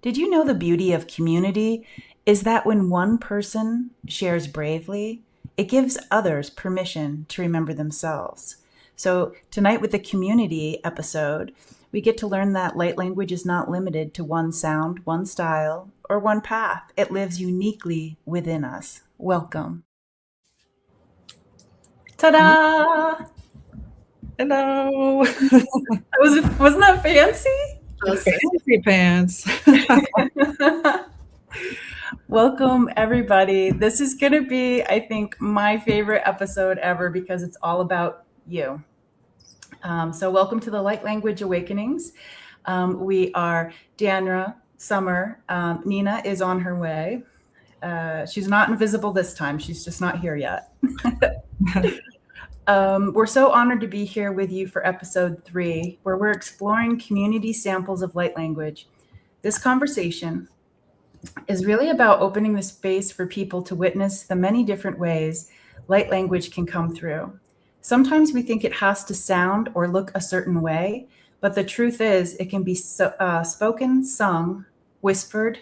Did you know the beauty of community is that when one person shares bravely, it gives others permission to remember themselves? So, tonight with the community episode, we get to learn that light language is not limited to one sound, one style, or one path. It lives uniquely within us. Welcome. Ta-da! Hello. Wasn't that fancy? Fancy pants. Welcome, everybody. This is going to be, I think, my favorite episode ever because it's all about you. So, welcome to the Light Language Awakenings. We are Deanna, Summer. Nina is on her way. She's not invisible this time. She's just not here yet. We're so honored to be here with you for episode 3, where we're exploring community samples of light language. This conversation is really about opening the space for people to witness the many different ways light language can come through. Sometimes we think it has to sound or look a certain way, but the truth is it can be spoken, sung, whispered,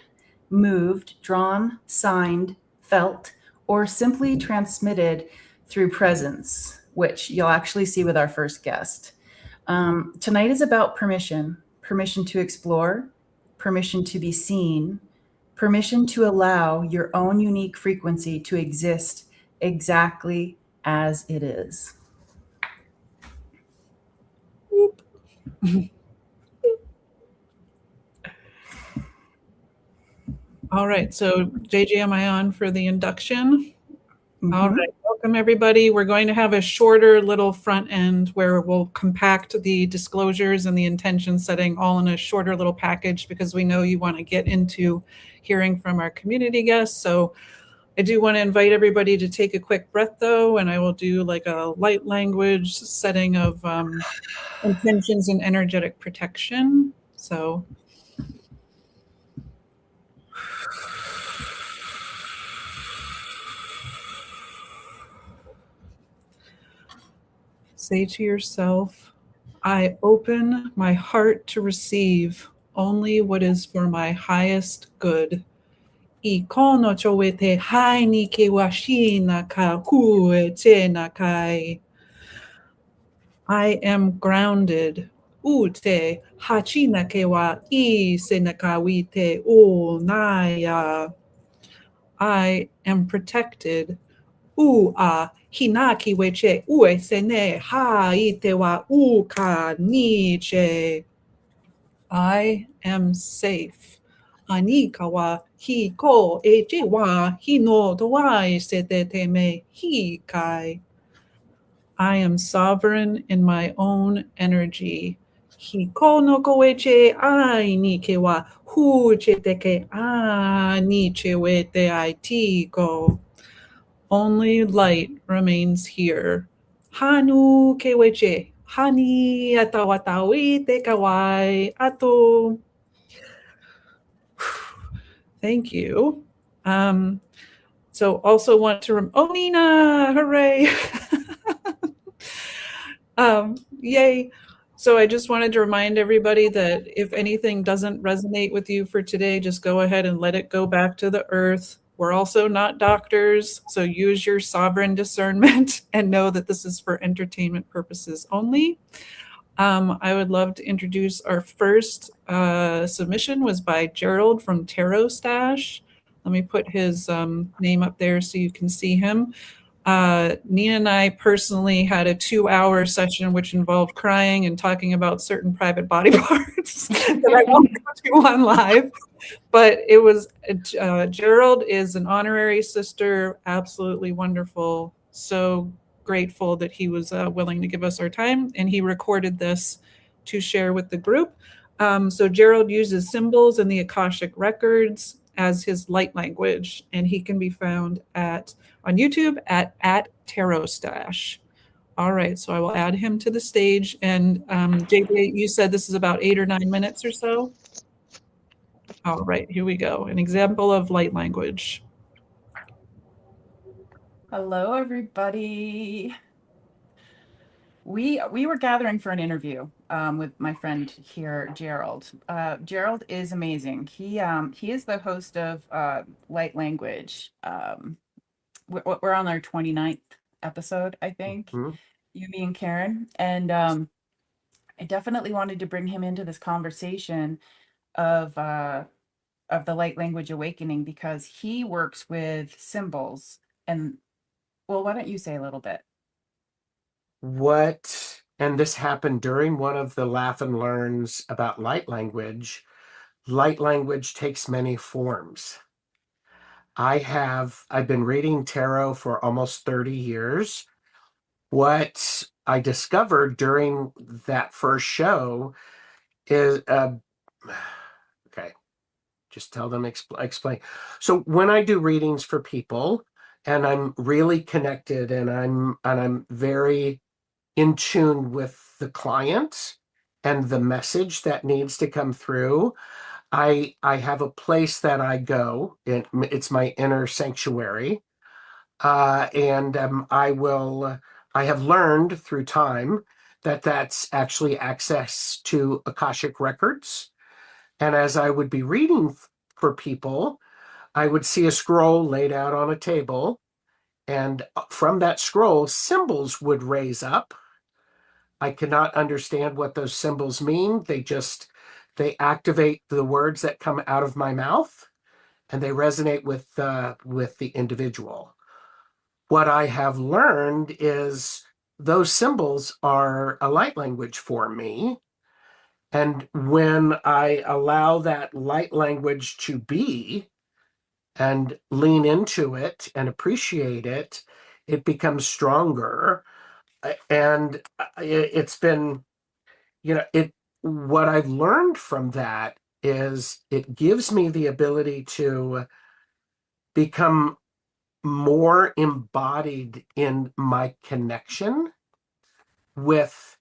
moved, drawn, signed, felt, or simply transmitted through presence, which you'll actually see with our first guest. Tonight is about permission to explore, permission to be seen, permission to allow your own unique frequency to exist exactly as it is. All right, so JJ, am I on for the induction? All right, welcome everybody. We're going to have a shorter little front end where we'll compact the disclosures and the intention setting all in a shorter little package because we know you want to get into hearing from our community guests. So I do want to invite everybody to take a quick breath though, and I will do like a light language setting of intentions and energetic protection. So say to yourself, I open my heart to receive only what is for my highest good. Ikono chowete hai ni ke washina ka kue te nakai. I am grounded. Ute hachina ke wa I senakawite o naya. I am protected. Hinaki weche ue sene ha ite wa ka niche. I am safe. Anika wa hiko eche wa hino toai sete teme hikai. I am sovereign in my own energy. Hiko no koeche ai nike wa hu cheteke a niche wete aitiko. Only light remains here. Hanu keweche, hani atawatawi te kawai ato. Thank you. So also want to, oh Nina, hooray. Yay. So I just wanted to remind everybody that if anything doesn't resonate with you for today, just go ahead and let it go back to the earth. We're also not doctors, so use your sovereign discernment and know that this is for entertainment purposes only. I would love to introduce our first submission was by Gerald from TarotStache. Let me put his name up there so you can see him. Nina and I personally had a 2-hour session which involved crying and talking about certain private body parts that I won't go to on live. But it was, Gerald is an honorary sister, absolutely wonderful. So grateful that he was willing to give us our time, and he recorded this to share with the group. So Gerald uses symbols and the Akashic records as his light language, and he can be found on YouTube at TarotStache. All right, so I will add him to the stage. And JJ, you said this is about 8 or 9 minutes or so? All right, here we go. An example of light language. Hello, everybody. We were gathering for an interview. with my friend here, Gerald. Gerald is amazing. He is the host of Light Language. We're on our 29th episode, I think, Mhm. you, me, and Karen. And I definitely wanted to bring him into this conversation of the light language awakening because he works with symbols. And well, why don't you say a little bit? And this happened during one of the Laugh and Learns about light language. Light language takes many forms. I've been reading tarot for almost 30 years. What I discovered during that first show is, okay, just tell them, explain. So when I do readings for people and I'm really connected and I'm very in tune with the client and the message that needs to come through, I have a place that I go. It's my inner sanctuary. And I have learned through time that that's actually access to Akashic records. And as I would be reading for people, I would see a scroll laid out on a table. And from that scroll, symbols would raise up. I cannot understand what those symbols mean. They activate the words that come out of my mouth, and they resonate with the individual. What I have learned is those symbols are a light language for me. And when I allow that light language to be and lean into it and appreciate it, it becomes stronger. And it's been, it, what I've learned from that is it gives me the ability to become more embodied in my connection with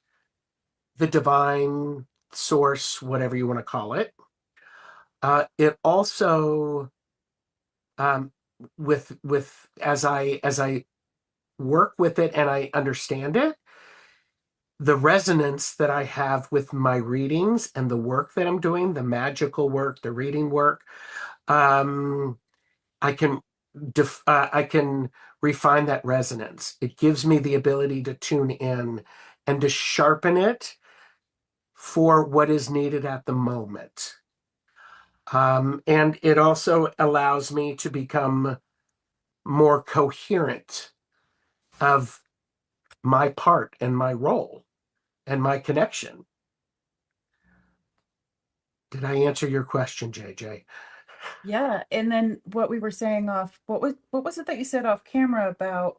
the divine source, whatever you want to call it. It also, um, with as I work with it and I understand it, the resonance that I have with my readings and the work that I'm doing, the magical work, the reading work, um, I can I can refine that resonance. It gives me the ability to tune in and to sharpen it for what is needed at the moment. And it also allows me to become more coherent of my part and my role and my connection. Did I answer your question, JJ? Yeah, and then what we were saying off, what was it that you said off camera about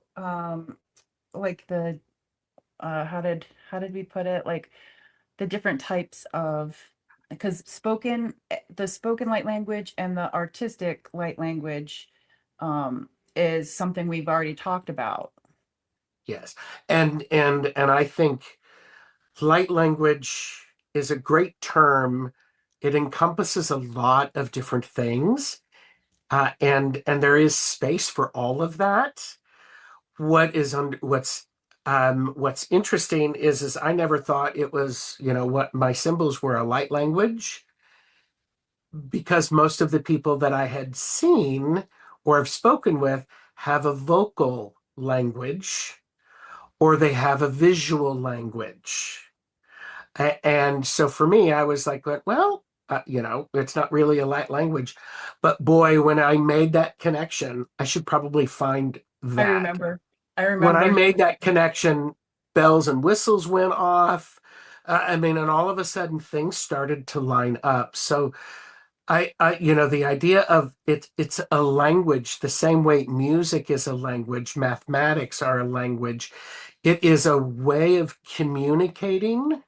like the how did we put it? Like the different types of, because the spoken light language and the artistic light language is something we've already talked about. Yes. And I think light language is a great term. It encompasses a lot of different things. And there is space for all of that. What's interesting is I never thought it was, what my symbols were a light language, because most of the people that I had seen or have spoken with have a vocal language or they have a visual language. And so for me, I was like, well, it's not really a light language. But boy, when I made that connection, I should probably find I that. remember. I When I remember. made that connection, bells and whistles went off. And all of a sudden things started to line up. So the idea of it's a language, the same way music is a language, mathematics are a language. It is a way of communicating.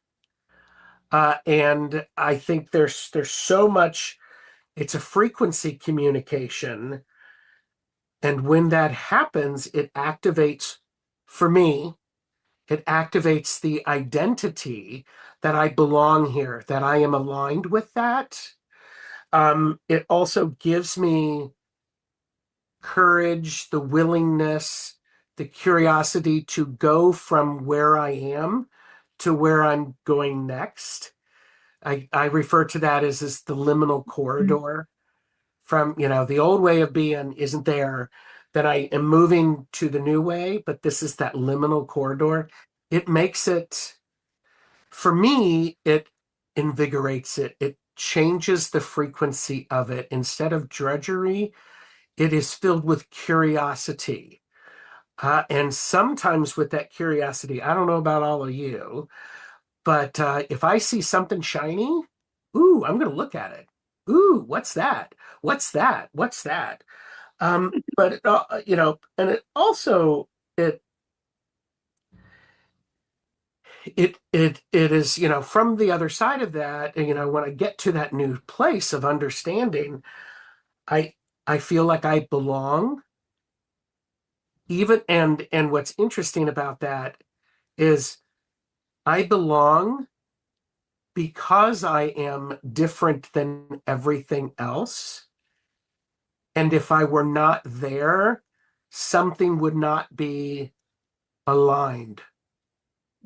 And I think there's so much, it's a frequency communication. And when that happens, it activates, for me, it activates the identity that I belong here, that I am aligned with that. It also gives me courage, the willingness, the curiosity to go from where I am to where I'm going next. I refer to that as the liminal corridor. From, the old way of being isn't there, that I am moving to the new way, but this is that liminal corridor. It makes it, for me, it invigorates it. It changes the frequency of it. Instead of drudgery, it is filled with curiosity. And sometimes with that curiosity, I don't know about all of you, but if I see something shiny, ooh, I'm going to look at it. Ooh, what's that? What's that? What's that? But and it also it is, from the other side of that, when I get to that new place of understanding, I I feel like I belong. Even and what's interesting about that is I belong because I am different than everything else. And if I were not there, something would not be aligned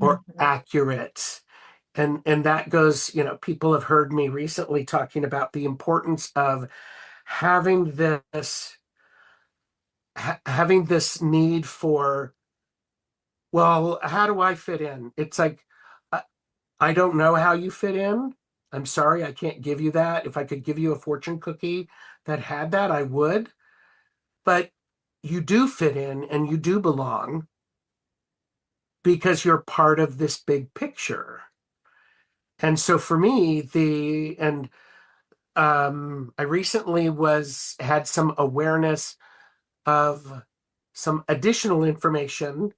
or accurate. And that goes, people have heard me recently talking about the importance of having this need for, well, how do I fit in? It's like, I don't know how you fit in. I'm sorry, I can't give you that. If I could give you a fortune cookie that had that, I would. But you do fit in and you do belong because you're part of this big picture. And so for me, I recently had some awareness of some additional information.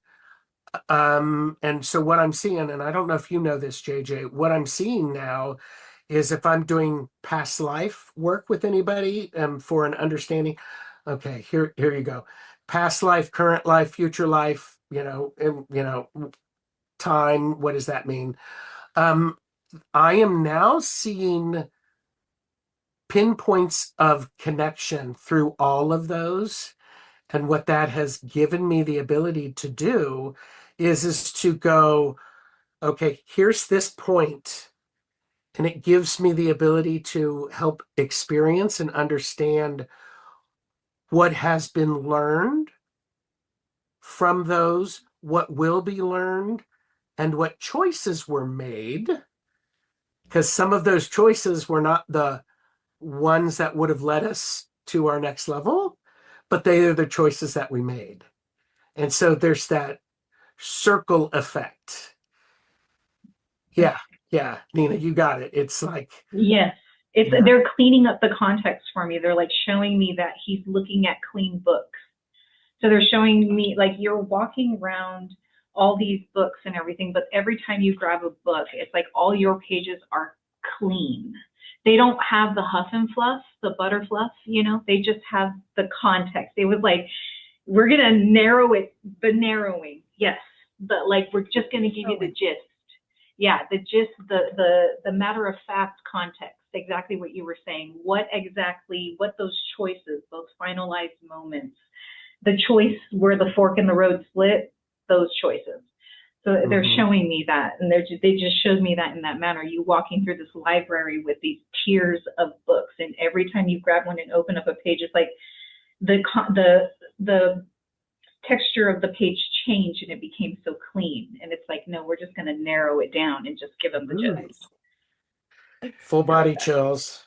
And so what I'm seeing, and I don't know if you know this, JJ, what I'm seeing now is if I'm doing past life work with anybody, for an understanding, okay, here you go. Past life, current life, future life, time, what does that mean? I am now seeing pinpoints of connection through all of those. And what that has given me the ability to do is to go, okay, here's this point, and it gives me the ability to help experience and understand what has been learned from those, what will be learned, and what choices were made. Because some of those choices were not the ones that would have led us to our next level, but they are the choices that we made. And so there's that circle effect. Yeah, Nina, you got it. It's like, yes, they're cleaning up the context for me. They're like showing me that he's looking at clean books. So they're showing me, like, you're walking around all these books and everything, but every time you grab a book, it's like all your pages are clean. They don't have the huff and fluff, the butter fluff, they just have the context. It was like, we're going to narrow it, the narrowing, yes, but like, we're just going to give you the gist. Yeah, the gist, the matter of fact context, exactly what you were saying. What those choices, those finalized moments, the choice where the fork in the road split, those choices. So they're showing me that, and they just showed me that in that manner. You walking through this library with these tiers of books, and every time you grab one and open up a page, it's like the texture of the page changed and it became so clean. And it's like, no, we're just going to narrow it down and just give them the gist. Full body chills.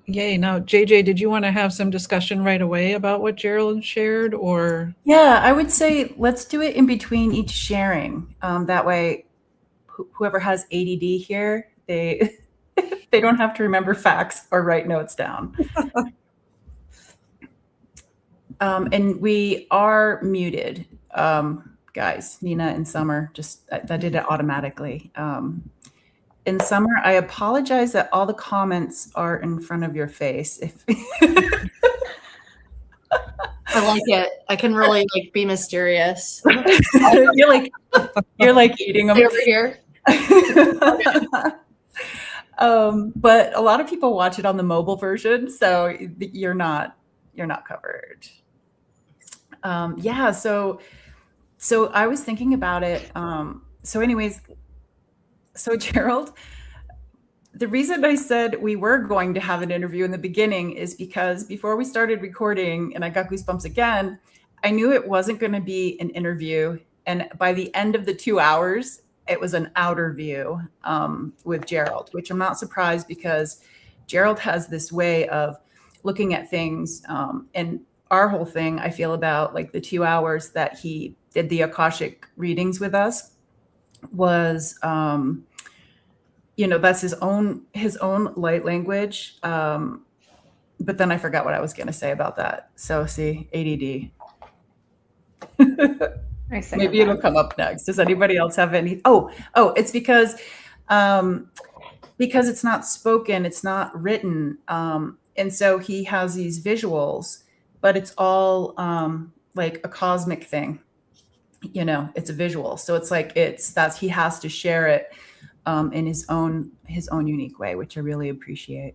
Yay. Now, JJ, did you want to have some discussion right away about what Gerald shared, or? Yeah, I would say let's do it in between each sharing. That way, whoever has ADD here, they don't have to remember facts or write notes down. And we are muted, guys. Nina and Summer, that did it automatically. In Summer, I apologize that all the comments are in front of your face. I like it. I can really be mysterious. you're like eating them over here. But a lot of people watch it on the mobile version, so you're not you're not covered. Yeah. So I was thinking about it. So anyways, so Gerald, the reason I said we were going to have an interview in the beginning is because before we started recording, and I got goosebumps again, I knew it wasn't going to be an interview. And by the end of the 2 hours, it was an outer view with Gerald, which I'm not surprised because Gerald has this way of looking at things. And our whole thing, I feel about like the 2 hours that he did the Akashic readings with us was, that's his own light language. But then I forgot what I was going to say about that. So see, ADD. Maybe it'll come up next. Does anybody else have any? Oh, it's because it's not spoken, it's not written. And so he has these visuals, but it's all like a cosmic thing. It's a visual. So it's like he has to share it in his own unique way, which I really appreciate.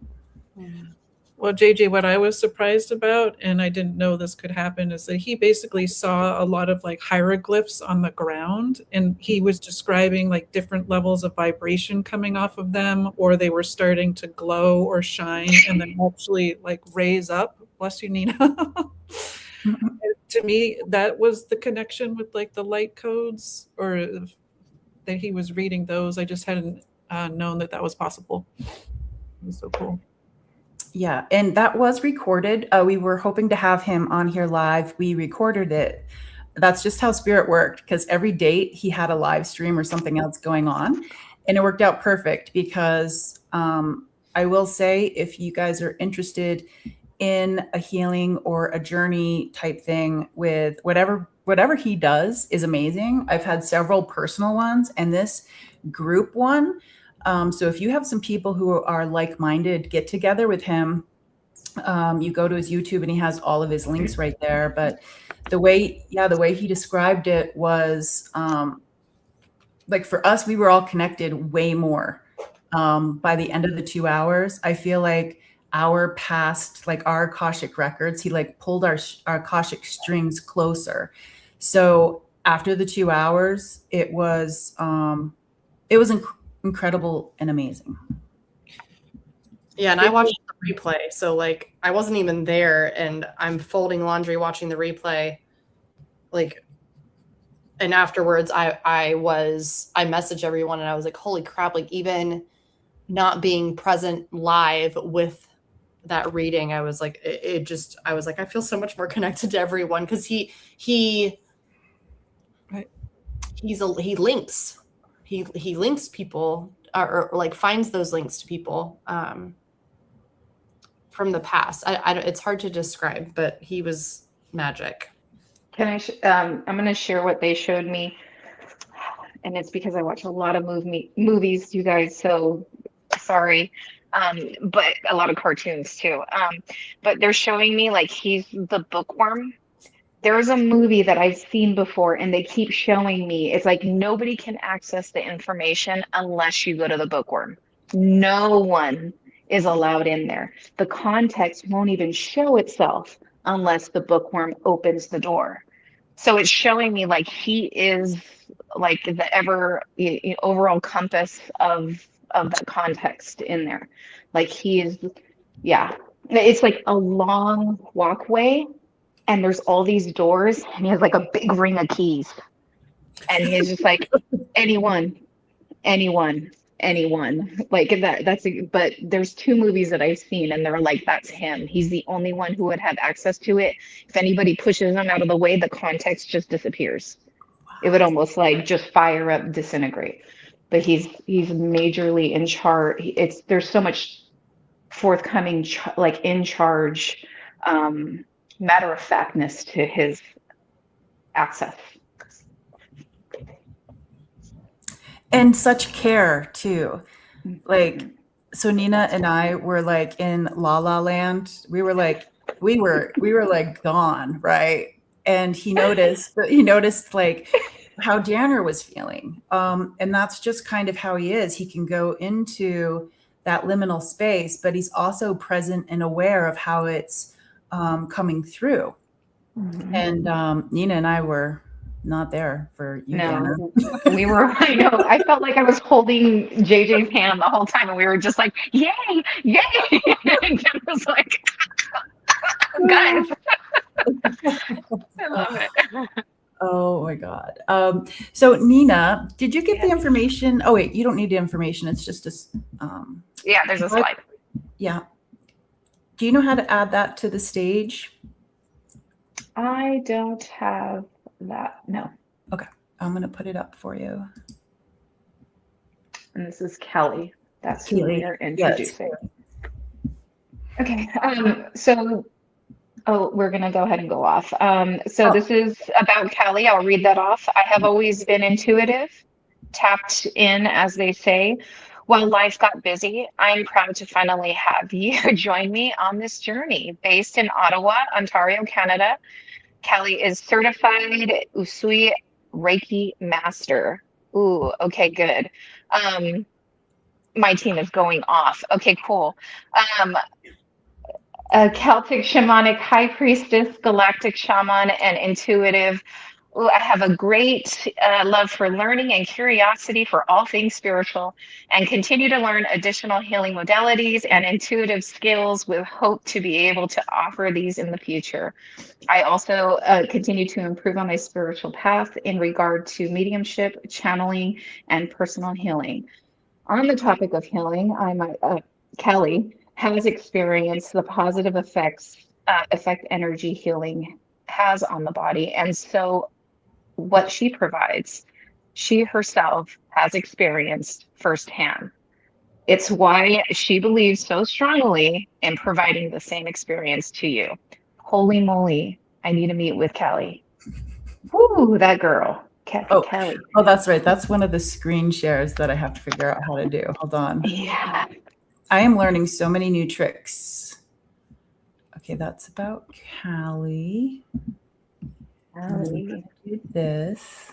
Well, JJ, what I was surprised about, and I didn't know this could happen, is that he basically saw a lot of like hieroglyphs on the ground, and he was describing like different levels of vibration coming off of them, or they were starting to glow or shine and then actually like raise up. Bless you, Nina. To me, that was the connection with like the light codes, or that he was reading those. I just hadn't known that was possible. It was so cool. Yeah, and that was recorded. We were hoping to have him on here live. We recorded it. That's just how Spirit worked, because every date he had a live stream or something else going on. And it worked out perfect because I will say, if you guys are interested in a healing or a journey type thing with whatever he does is amazing. I've had several personal ones and this group one. So if you have some people who are like-minded, get together with him. You go to his YouTube and he has all of his links right there. But the way he described it was like for us, we were all connected way more. By the end of the 2 hours, I feel like our past, like our Akashic records, he like pulled our Akashic strings closer. So after the 2 hours, it was incredible and amazing. Yeah, and I watched the replay, so like I wasn't even there, and I'm folding laundry watching the replay, like, and afterwards I messaged everyone and I was like, holy crap, like even not being present live with that reading, I was like, I was like, I feel so much more connected to everyone, because he links people, or like finds those links to people from the past. It's hard to describe, but he was magic. Can I? I'm going to share what they showed me, and it's because I watch a lot of movies, you guys. So sorry, but a lot of cartoons too. But they're showing me like he's the bookworm. There's a movie that I've seen before, and they keep showing me. It's like nobody can access the information unless you go to the bookworm. No one is allowed in there. The context won't even show itself unless the bookworm opens the door. So it's showing me like he is like the overall compass of that context in there. Like he is, yeah. It's like a long walkway, and there's all these doors, and he has like a big ring of keys. And he's just like, anyone. Like but there's 2 movies that I've seen, and they're like, that's him. He's the only one who would have access to it. If anybody pushes him out of the way, the context just disappears. It would almost like just fire up, disintegrate. But he's majorly in charge. There's so much forthcoming, like in charge, matter of factness to his access. And such care too. Like, so Nina and I were like in La La Land. We were like gone, right? And he noticed like how Danner was feeling. And that's just kind of how he is. He can go into that liminal space, but he's also present and aware of how it's coming through. Mhm. And Nina and I were not there for you, Dana. No, we were, I know, I felt like I was holding JJ's hand the whole time and we were just like, yay, yay. And Jen was like, guys, I love it. Oh my God. So Nina, did you get the information? Oh wait, you don't need the information. It's just Yeah, there's a slide. yeah. Do you know how to add that to the stage? I don't have that. No. Okay. I'm going to put it up for you. And this is Kelly. That's who we are introducing. Okay. We're going to go ahead and go off. This is about Caliegh. I'll read that off. I have always been intuitive, tapped in, as they say. While life got busy, I'm proud to finally have you join me on this journey. Based in Ottawa, Ontario, Canada, Caliegh is certified Usui Reiki Master. Ooh, okay, good. My team is going off. Okay, cool. A Celtic shamanic high priestess, galactic shaman, and intuitive. Ooh, I have a great love for learning and curiosity for all things spiritual, and continue to learn additional healing modalities and intuitive skills with hope to be able to offer these in the future. I also continue to improve on my spiritual path in regard to mediumship, channeling, and personal healing. On the topic of healing, Caliegh has experienced the positive effect energy healing has on the body. And so what she provides, she herself has experienced firsthand. It's why she believes so strongly in providing the same experience to you. Holy moly, I need to meet with Caliegh. Woo, that girl. Caliegh. Oh, that's right. That's one of the screen shares that I have to figure out how to do. Hold on. Yeah. I am learning so many new tricks. Okay, that's about Caliegh. Caliegh. Do this.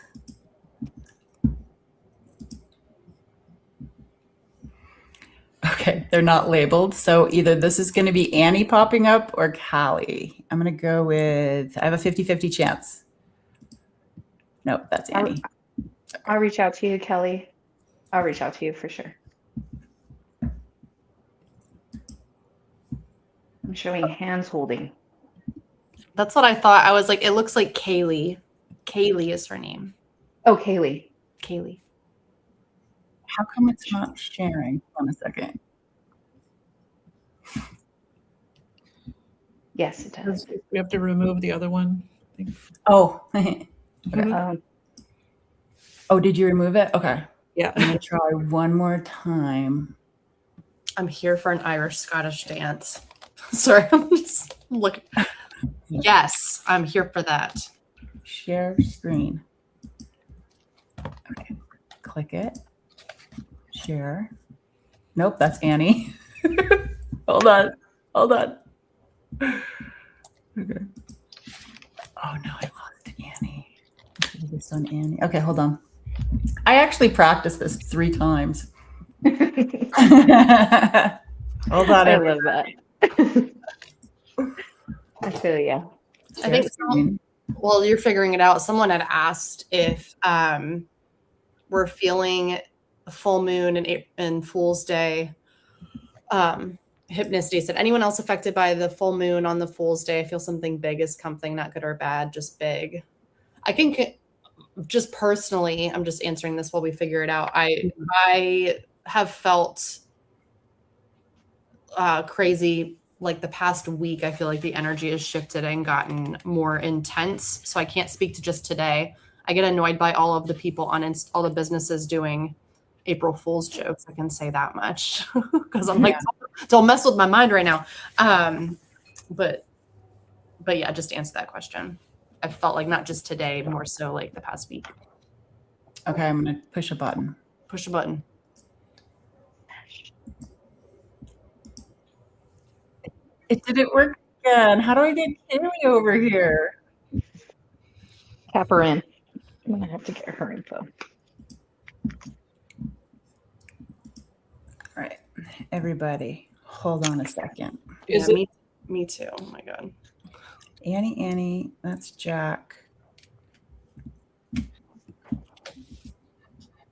Okay, they're not labeled. So either this is going to be Annie popping up or Caliegh. I'm going to go with, I have a 50-50 chance. No, that's Annie. I'll reach out to you, Caliegh. I'll reach out to you for sure. I'm showing hands holding. That's what I thought. I was like, it looks like Kaylee. Kaylee is her name. Oh, Caliegh. Kaylee. How come it's not sharing? Hold on a second. Yes, it does. We have to remove the other one. I think. Oh. Okay. Oh, did you remove it? Okay. Yeah. I'm going to try one more time. I'm here for an Irish Scottish dance. Sorry, I'm just looking. Yes, I'm here for that. Share screen. Okay. Click it. Share. Nope, that's Annie. Hold on. Okay. Oh no, I lost Annie. Do this on Annie. Okay, hold on. I actually practiced this 3 times. Hold on. I love that. I feel you. I think well, you're figuring it out. Someone had asked if we're feeling a full moon and Fool's Day. Hypnicity said, anyone else affected by the full moon on the Fool's Day? I feel something big is coming, not good or bad, just big. I think just personally, I'm just answering this while we figure it out. I have felt crazy. Like the past week, I feel like the energy has shifted and gotten more intense. So I can't speak to just today. I get annoyed by all of the people on all the businesses doing April Fool's jokes. I can say that much because I'm like, don't mess with my mind right now. But yeah, just to answer that question. I felt like not just today, more so like the past week. Okay, I'm going to push a button. Push a button. It didn't work again. How do I get Kimmy over here? Tap her in. I'm going to have to get her info. All right, everybody, hold on a second. Yeah, me too. Oh my God. Annie, that's Jack.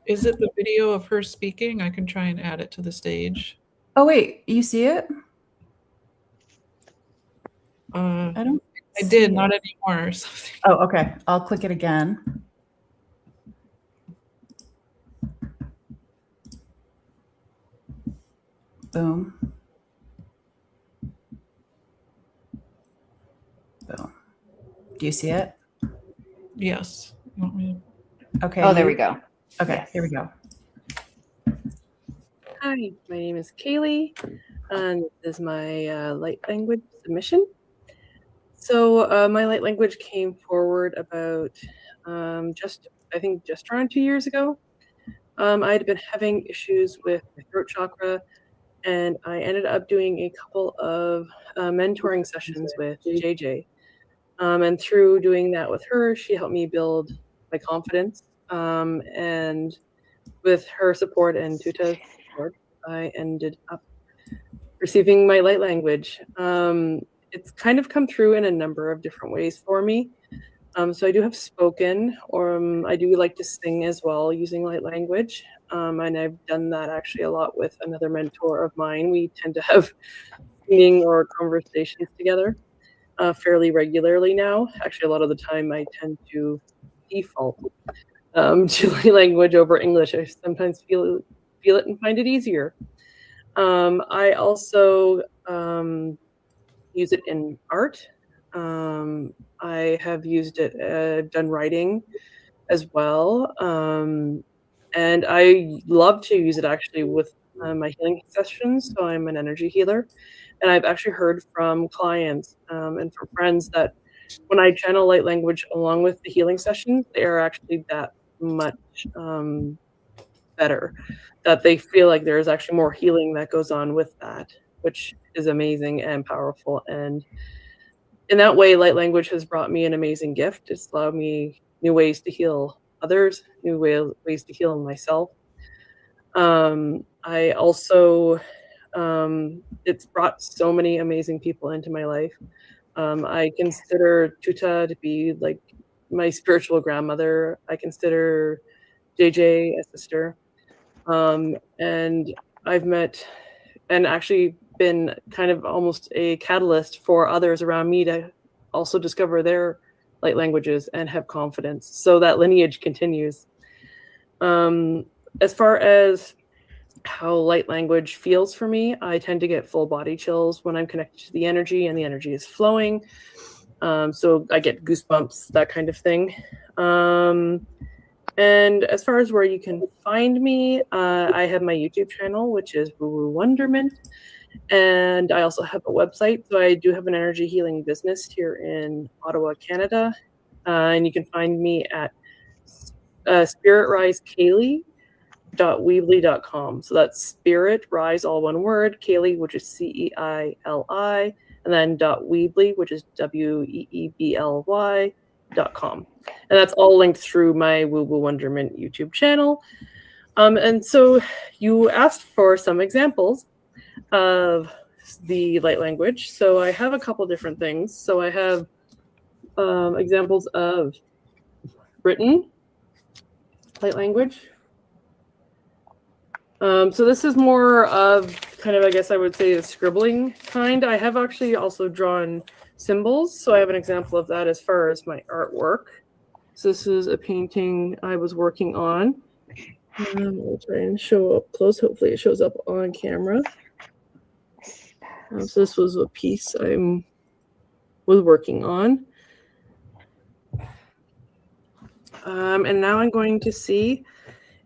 Is it the video of her speaking? I can try and add it to the stage. Oh, wait, you see it? I don't did, see not it. anymore or something. Oh, okay. I'll click it again. Boom. Boom. Do you see it? Yes. You want me Okay. Oh, there we go. Okay, Yes. here we go. Hi, my name is Caliegh, and this is my light language submission. So my light language came forward about I think just around 2 years ago. I'd been having issues with my throat chakra, and I ended up doing a couple of mentoring sessions with JJ. And through doing that with her, she helped me build my confidence. And with her support and Tuta's support, I ended up receiving my light language. It's kind of come through in a number of different ways for me. So I do have spoken, or I do like to sing as well using light language. And I've done that actually a lot with another mentor of mine. We tend to have singing or conversations together fairly regularly now. Actually, a lot of the time I tend to default to light language over English. I sometimes feel it and find it easier. I also use it in art. I have used it, done writing as well. And I love to use it actually with my healing sessions. So I'm an energy healer. And I've actually heard from clients and from friends that when I channel light language along with the healing sessions, they are actually that much better, that they feel like there is actually more healing that goes on with that, which is amazing and powerful. And in that way, light language has brought me an amazing gift. It's allowed me new ways to heal others, new ways to heal myself. I also, it's brought so many amazing people into my life. I consider Tuta to be like my spiritual grandmother. I consider JJ a sister. And I've met and actually been kind of almost a catalyst for others around me to also discover their light languages and have confidence. So that lineage continues. As far as how light language feels for me, I tend to get full body chills when I'm connected to the energy and the energy is flowing. So I get goosebumps, that kind of thing. And as far as where you can find me, I have my YouTube channel, which is Woo Woo Wonderment. And I also have a website. So I do have an energy healing business here in Ottawa, Canada. And you can find me at spiritrisecaliegh.weebly.com. So that's spirit rise, all one word, Caliegh, which is CEILI, and then .weebly, which is WEEBLY.com. And that's all linked through my Woo Woo Wonderment YouTube channel. And so you asked for some examples of the light language. So I have a couple different things. So I have examples of written light language. So this is more of kind of, I guess I would say, a scribbling kind. I have actually also drawn symbols. So I have an example of that as far as my artwork. So this is a painting I was working on. I'll try and show up close. Hopefully it shows up on camera. So this was a piece I was working on. And now I'm going to see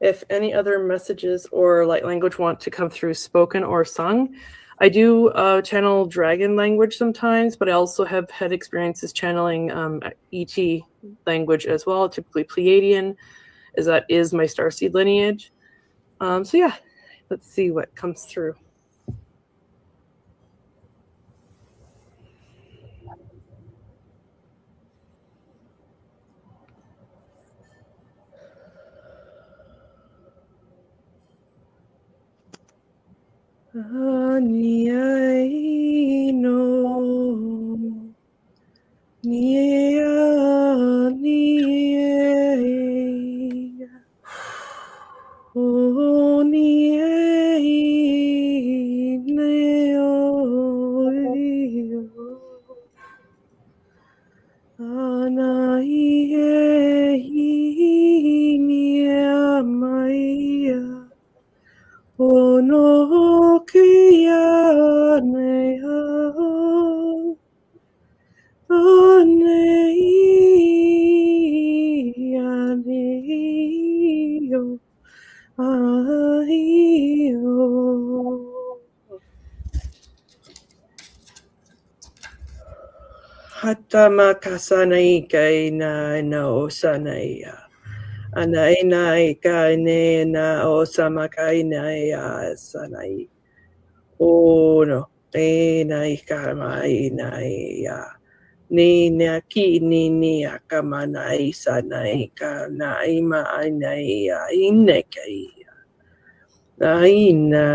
if any other messages or light language want to come through spoken or sung. I do channel dragon language sometimes, but I also have had experiences channeling ET language as well, typically Pleiadian, as that is my starseed lineage. So yeah, let's see what comes through. Annie, I know Hatama kasanai kaina no sanaya. Anaina kaine na osama kaina ya sanai. Oh no. Ena ikama ina ya. Ni na ki ni akamana isa na ika na ima na ya inekai. Na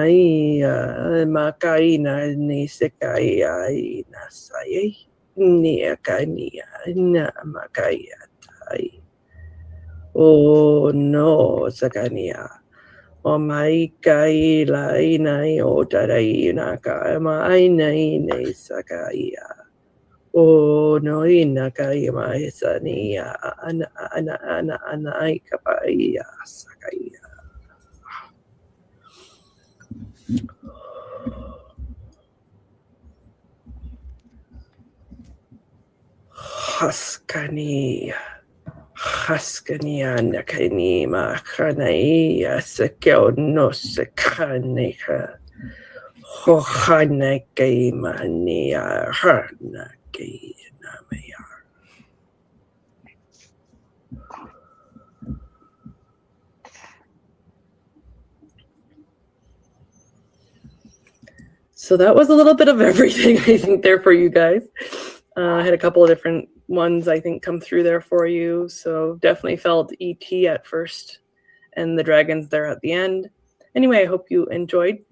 iya makaina ni sekai ai na sai ni akania na makaya tai. Oh no sakania. O mai kai la ina o tarai na ka mai nei nei sakaya. Oh no ina kai mai sania ana ai kapai sakaya. Haskania nakani ma khanai asekyo no sekanika. Hohana kai mania hana kai namaya. So that was a little bit of everything, I think, there for you guys. I had a couple of different ones, I think, come through there for you. So definitely felt ET at first and the dragons there at the end. Anyway, I hope you enjoyed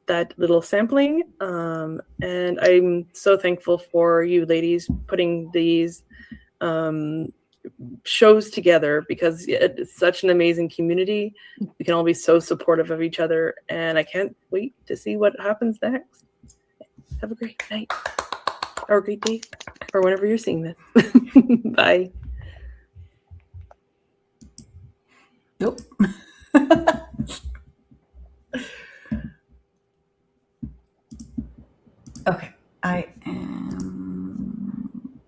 that little sampling. And I'm so thankful for you ladies putting these shows together because it's such an amazing community. We can all be so supportive of each other, and I can't wait to see what happens next. Have a great night or a great day or whenever you're seeing this. Bye. Nope. Okay, I am.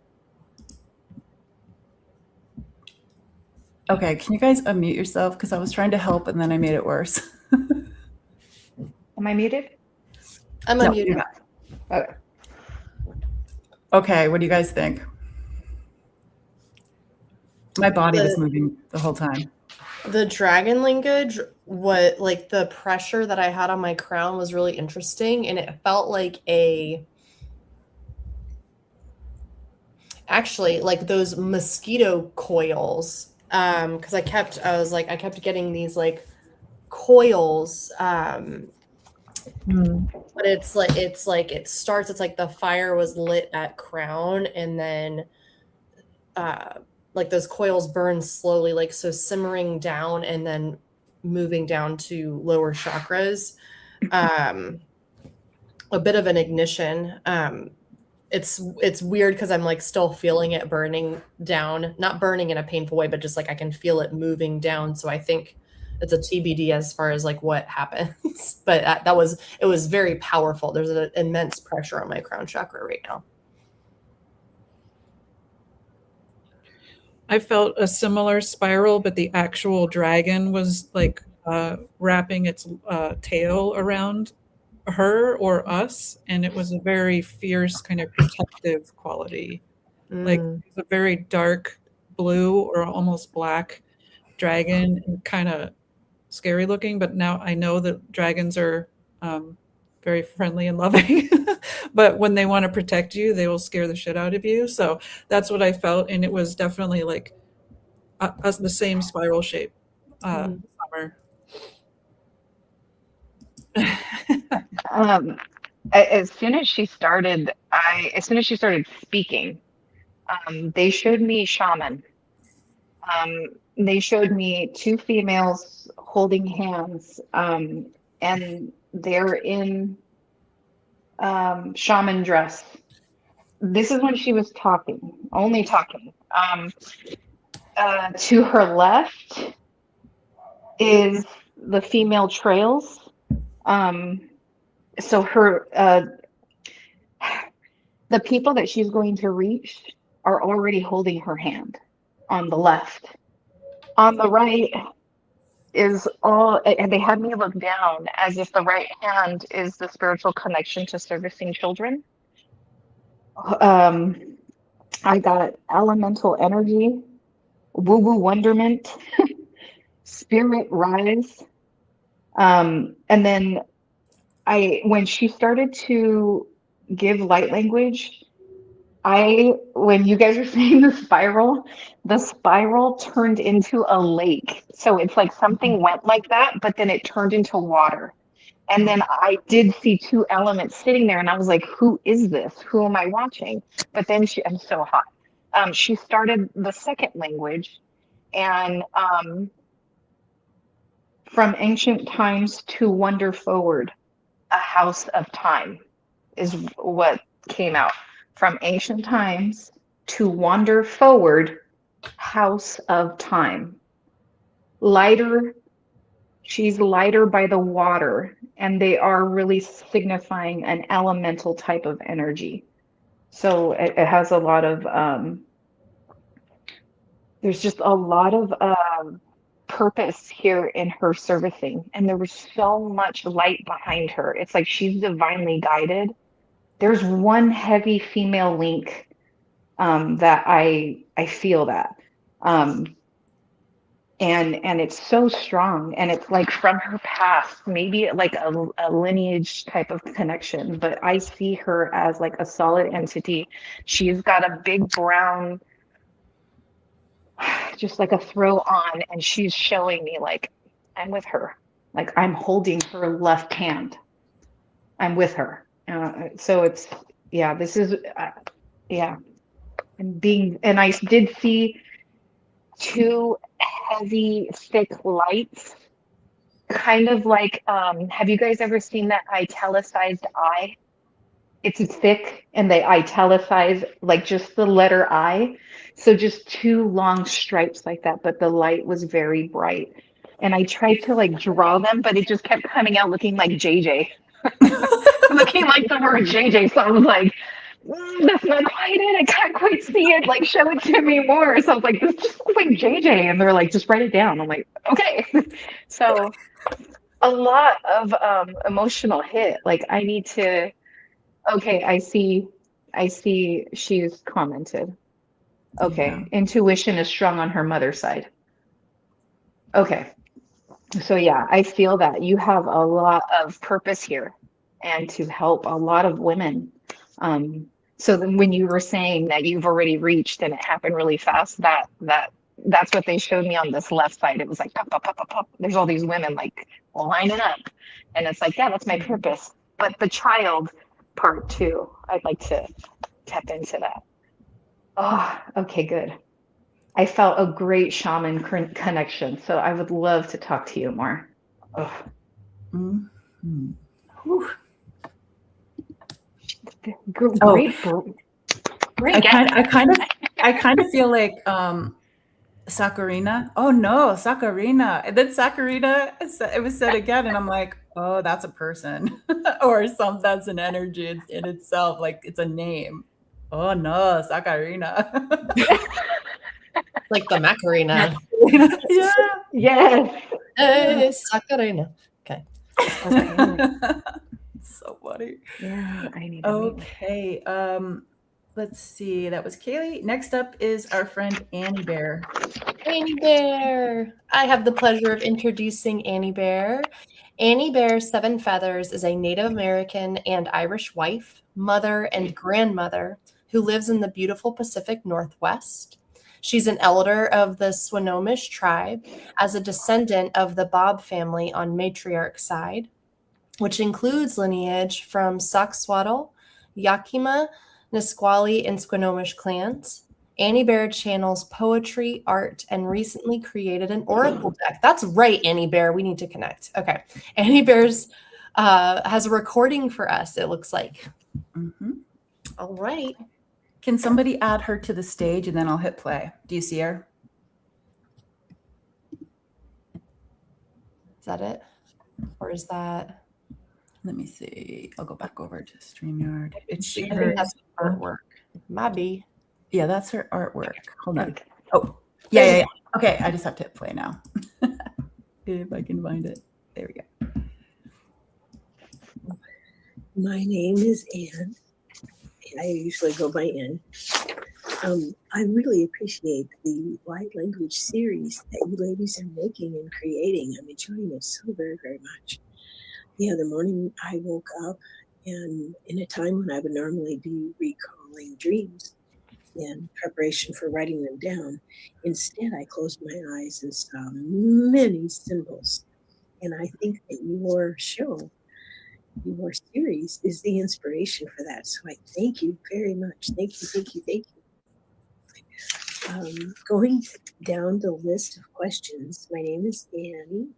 Okay, can you guys unmute yourself? Because I was trying to help and then I made it worse. Am I muted? I'm No, unmuted. you're not. Okay. Okay, what do you guys think? My body was The- moving the whole time. The dragon linkage, what like the pressure that I had on my crown was really interesting, and it felt like actually like those mosquito coils. Because I kept getting these like coils. But it's like it starts. It's like the fire was lit at crown, and then like those coils burn slowly, like so simmering down and then moving down to lower chakras. A bit of an ignition. It's weird because I'm like still feeling it burning down, not burning in a painful way, but just like I can feel it moving down. So I think it's a TBD as far as like what happens. But it was very powerful. There's an immense pressure on my crown chakra right now. I felt a similar spiral, but the actual dragon was like wrapping its tail around her or us, and it was a very fierce kind of protective quality. Like a very dark blue or almost black dragon, and kind of scary looking. But now I know that dragons are very friendly and loving. But when they want to protect you, they will scare the shit out of you. So that's what I felt, and it was definitely like the same spiral shape. Summer. As soon as she started speaking, they showed me shaman. They showed me two females holding hands, and they're in shaman dress. This is when she was talking, only talking. To her left is the female trails. So her the people that she's going to reach are already holding her hand on the left. On the right is all, and they had me look down as if the right hand is the spiritual connection to servicing children. I got elemental energy, woo woo wonderment, spirit rise. And then when she started to give light language, when you guys are saying the spiral turned into a lake. So it's like something went like that, but then it turned into water. And then I did see two elements sitting there, and I was like, who is this? Who am I watching? But then I'm so hot. She started the second language, and from ancient times to wonder forward, a house of time is what came out. From ancient times to wander forward, house of time. Lighter, she's lighter by the water, and they are really signifying an elemental type of energy. So it has a lot of, there's just a lot of purpose here in her servicing. And there was so much light behind her. It's like she's divinely guided. There's one heavy female link that I feel that. And it's so strong, and it's like from her past, maybe like a lineage type of connection, but I see her as like a solid entity. She's got a big brown, just like a throw on, and she's showing me like I'm with her, like I'm holding her left hand, I'm with her. So it's, yeah, this is yeah. And I did see two heavy, thick lights, kind of like, have you guys ever seen that italicized I? It's thick, and they italicize like just the letter I. So just two long stripes like that, but the light was very bright. And I tried to like draw them, but it just kept coming out looking like JJ. Looking like the word JJ. So I was like, that's not quite it. I can't quite see it. Like, show it to me more. So I was like, this just looks like JJ. And they're like, just write it down. I'm like, okay. So a lot of emotional hit. Like, I need to, okay, I see she's commented. Okay. Yeah. Intuition is strong on her mother's side. Okay. So yeah, I feel that you have a lot of purpose here and to help a lot of women. So then when you were saying that you've already reached and it happened really fast, that's what they showed me on this left side. It was like pop, pop, pop, pop, pop. There's all these women like lining up. And it's like, yeah, that's my purpose. But the child part too, I'd like to tap into that. Oh, okay, good. I felt a great shaman connection. So I would love to talk to you more. Oh. Mm-hmm. Whew. Great. I kind of feel like Sakurina. Oh no, Sakurina. And then Sakurina, it was said again, and I'm like, oh, that's a person, or that's an energy in itself. Like it's a name. Oh no, Sakurina. Like the Macarena. Yeah. Yes. Hey, Sacarena. Okay. So funny. Yeah, I need to Okay. Let's see. That was Caliegh. Next up is our friend AnnieBear. AnnieBear. I have the pleasure of introducing AnnieBear. AnnieBear Seven Feathers is a Native American and Irish wife, mother, and grandmother who lives in the beautiful Pacific Northwest. She's an elder of the Swinomish tribe as a descendant of the Bob family on matriarch side, which includes lineage from Saxwaddle, Yakima, Nisqually, and Swinomish clans. AnnieBear channels poetry, art, and recently created an oracle deck. That's right, AnnieBear. We need to connect. Okay. AnnieBear's has a recording for us, it looks like. Mm-hmm. All right. Can somebody add her to the stage and then I'll hit play? Do you see her? Is that it? Or is that? Let me see. I'll go back over to StreamYard. It's I her. think that's artwork. Might be. Yeah, that's her artwork. Hold on. Okay. Oh, yeah. Okay, I just have to hit play now. If I can find it. There we go. My name is Anne. I usually go by Anne. I really appreciate the light language series that you ladies are making and creating. I'm enjoying it so very, very much. The other morning, I woke up and in a time when I would normally be recalling dreams in preparation for writing them down, instead I closed my eyes and saw many symbols. And I think that your show, your series, is the inspiration for that. So I thank you very much. Thank you, thank you, thank you. Going down the list of questions, my name is Annie.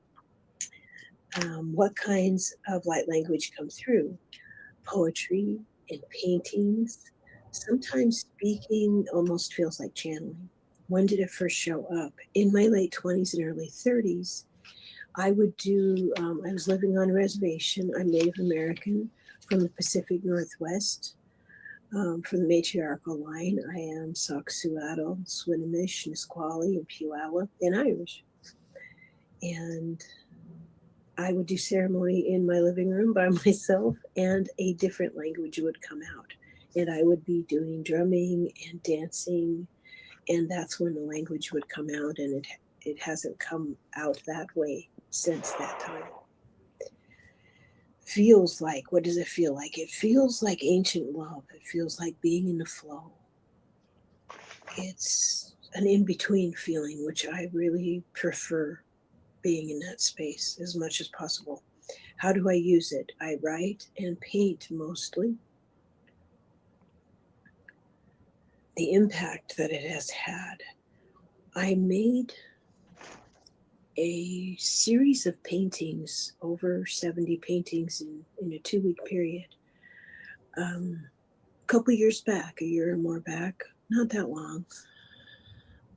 What kinds of light language come through? Poetry and paintings. Sometimes speaking almost feels like channeling. When did it first show up? In my late 20s and early 30s, I would do, I was living on a reservation. I'm Native American from the Pacific Northwest. From the matriarchal line, I am Sauksuatl, Swinomish, Nisqually, and Puyallup, and Irish. And I would do ceremony in my living room by myself, and a different language would come out. And I would be doing drumming and dancing, and that's when the language would come out, and it hasn't come out that way since that time. Feels like, what does it feel like? It feels like ancient love. It feels like being in the flow. It's an in-between feeling, which I really prefer, being in that space as much as possible. How do I use it? I write and paint mostly. The impact that it has had. I made a series of paintings, over 70 paintings in a 2-week period. A couple years back, a year or more back, not that long,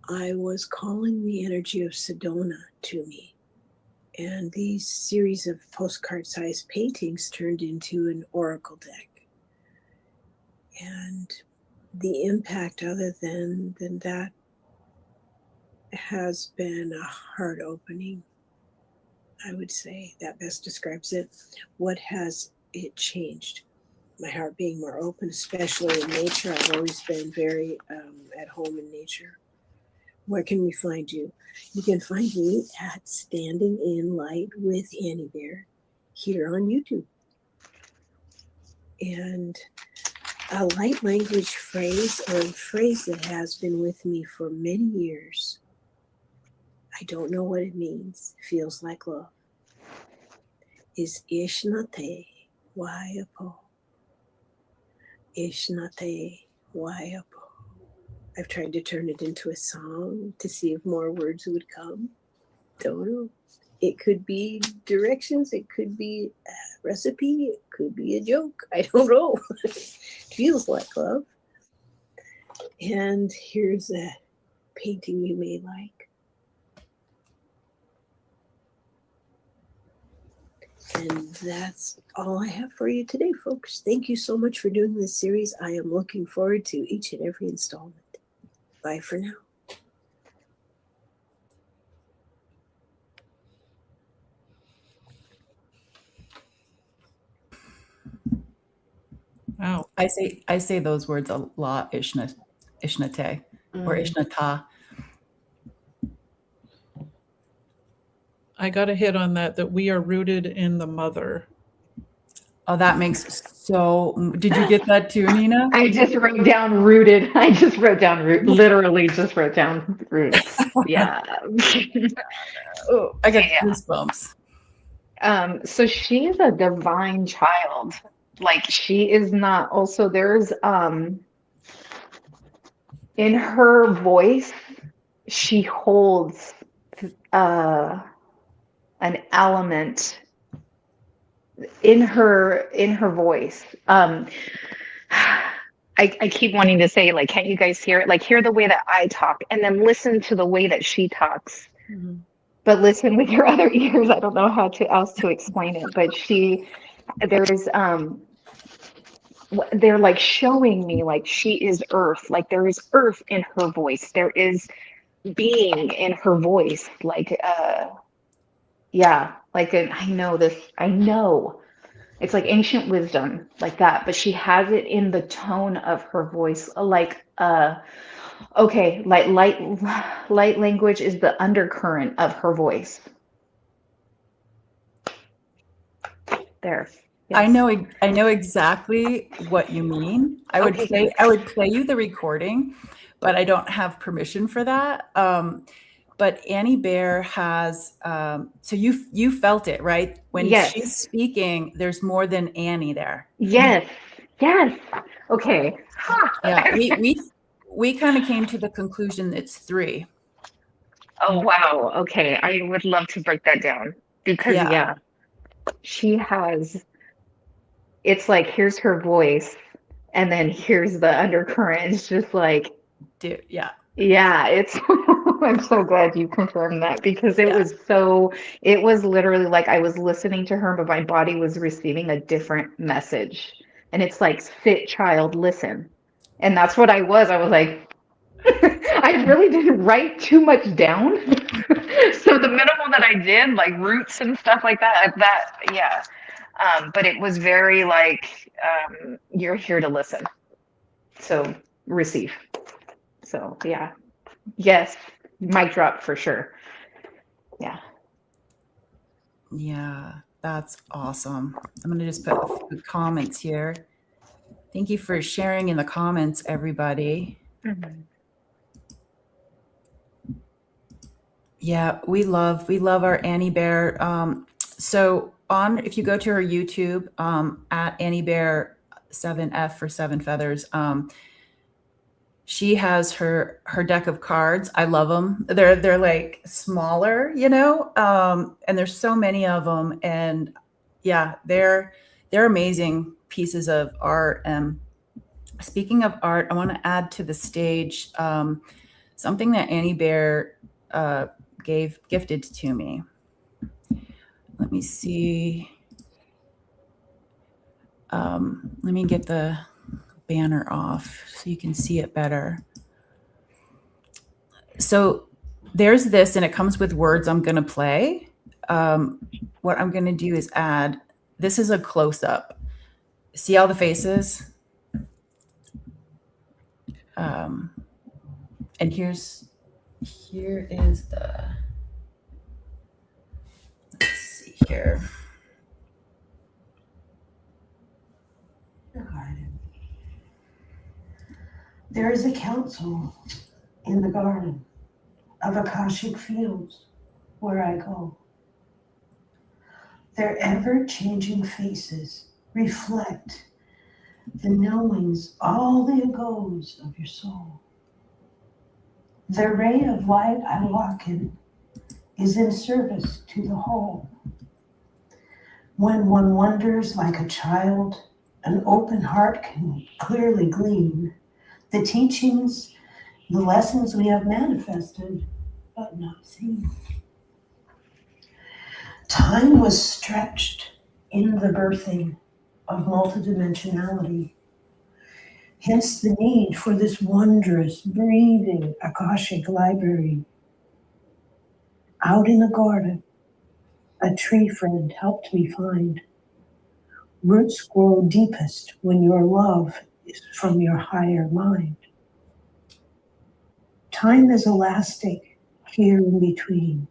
I was calling the energy of Sedona to me. And these series of postcard-sized paintings turned into an oracle deck. And the impact other than that has been a heart opening. I would say that best describes it. What has it changed? My heart being more open, especially in nature. I've always been very at home in nature. Where can we find you? You can find me at Standing in Light with AnnieBear here on YouTube. And a light language phrase, or a phrase that has been with me for many years. I don't know what it means. Feels like love. Is Ishnate Wayapo. Ishnate Wayapo. I've tried to turn it into a song to see if more words would come. Don't know. It could be directions. It could be a recipe. It could be a joke. I don't know. Feels like love. And here's a painting you may like. And that's all I have for you today, folks. Thank you so much for doing this series. I am looking forward to each and every installment. Bye for now. Wow. I say those words a lot, Ishnate or Ishnata. I got a hit on that we are rooted in the mother. Oh, that makes so. Did you get that too, Nina? I just wrote down rooted. I just wrote down root. Literally just wrote down rooted. Yeah. Oh, I got Yeah. goosebumps. So she is a divine child. Like she is not also there's in her voice, she holds an element in her voice. I keep wanting to say, like, can't you guys hear it? Like, hear the way that I talk and then listen to the way that she talks. Mm-hmm. But listen with your other ears. I don't know how else to explain it, but there's they're like showing me like she is earth. Like there is earth in her voice. There is being in her voice. Like yeah, like I know It's like ancient wisdom, like that, but she has it in the tone of her voice, like okay, like light language is the undercurrent of her voice. There. I Yes. know exactly what you mean. Okay, good. I would play you the recording, but I don't have permission for that. But AnnieBear has so you felt it, right? When Yes. she's speaking, there's more than Annie there. Yes. Yes. Okay. Yeah, we kind of came to the conclusion it's 3. Oh, wow. Okay. I would love to break that down because, Yeah, yeah, she has, it's like, here's her voice, and then here's the undercurrent. It's just like, dude, yeah. yeah, it's, I'm so glad you confirmed that because it Yeah. was so, it was literally like I was listening to her, but my body was receiving a different message. And it's like, sit, child, listen. And that's what I was. I was like, I really didn't write too much down. So the minimal that I did, like roots and stuff like that, yeah. But it was very like, you're here to listen. So receive. So yeah. Yes. Mic drop for sure. Yeah. Yeah, that's awesome. I'm going to just put a few comments here. Thank you for sharing in the comments, everybody. Mhm. Yeah, we love our AnnieBear. So if you go to her YouTube at AnnieBear 7F for 7 feathers, she has her deck of cards. I love them. They're like smaller, and there's so many of them, and yeah, they're amazing pieces of art. And speaking of art, I want to add to the stage something that AnnieBear gifted to me. Let me see. Let me get the banner off so you can see it better. So there's this, and it comes with words I'm going to play. What I'm going to do is add, this is a close-up. See all the faces? And here is the, let's see here. The garden. There is a council in the garden of Akashic fields where I go. Their ever-changing faces reflect the knowings, all the agos of your soul. The ray of light I walk in is in service to the whole. When one wonders like a child, an open heart can clearly glean the teachings, the lessons we have manifested but not seen. Time was stretched in the birthing of multidimensionality. Hence the need for this wondrous, breathing Akashic library. Out in the garden, a tree friend helped me find. Roots grow deepest when your love is from your higher mind. Time is elastic here in between.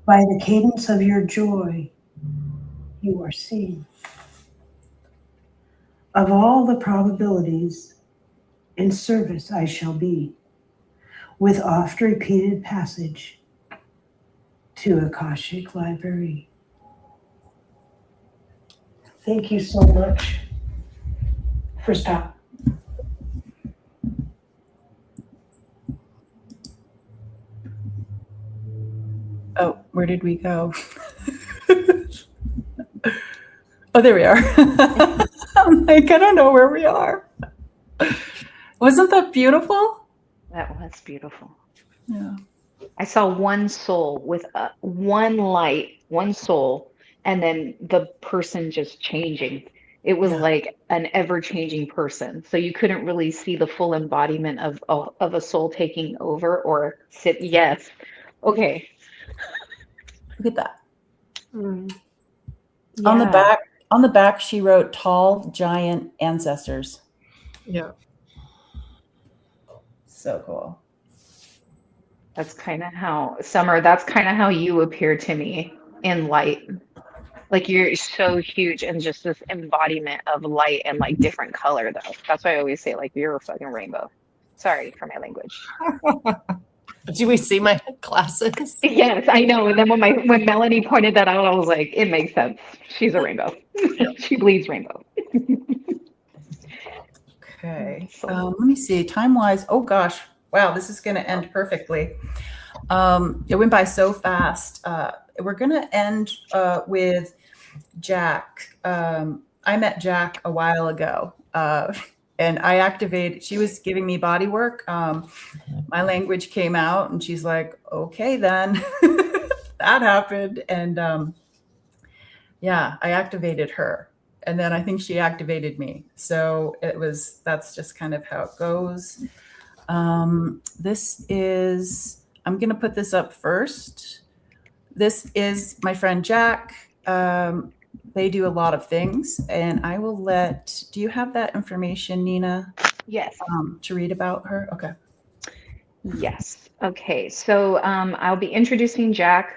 By the cadence of your joy, you are seen. Of all the probabilities, in service I shall be, with oft repeated passage to Akashic Library. Thank you so much for stopping. Oh, where did we go? Oh, there we are. I'm like, I don't know where we are. Wasn't that beautiful? That was beautiful. Yeah. I saw one soul with one light, one soul, and then the person just changing. It was Yeah. like an ever-changing person. So you couldn't really see the full embodiment of a soul taking over or sit. Yes. Okay. Look at that. Mm. On the Yeah. back, On the back, she wrote tall, giant ancestors. Yeah. So cool. That's kind of how, Summer, that's kind of how you appear to me in light. Like you're so huge and just this embodiment of light and like different color though. That's why I always say like you're a fucking rainbow. Sorry for my language. Do we see my glasses? Yes, I know. And then when Melanie pointed that out, I was like, it makes sense. She's a rainbow. She bleeds rainbow. Okay. So Let me see. Time wise. Oh gosh. Wow. This is going to end perfectly. It went by so fast. We're going to end with Jack. I met Jack a while ago. And I activated, she was giving me body work. My language came out and she's like, okay, then that happened. And yeah, I activated her. And then I think she activated me. So that's just kind of how it goes. This is, I'm going to put this up first. This is my friend Jack. They do a lot of things, and I will do you have that information, Nina? yes. To read about her? Okay. Yes. Okay. So I'll be introducing Jack.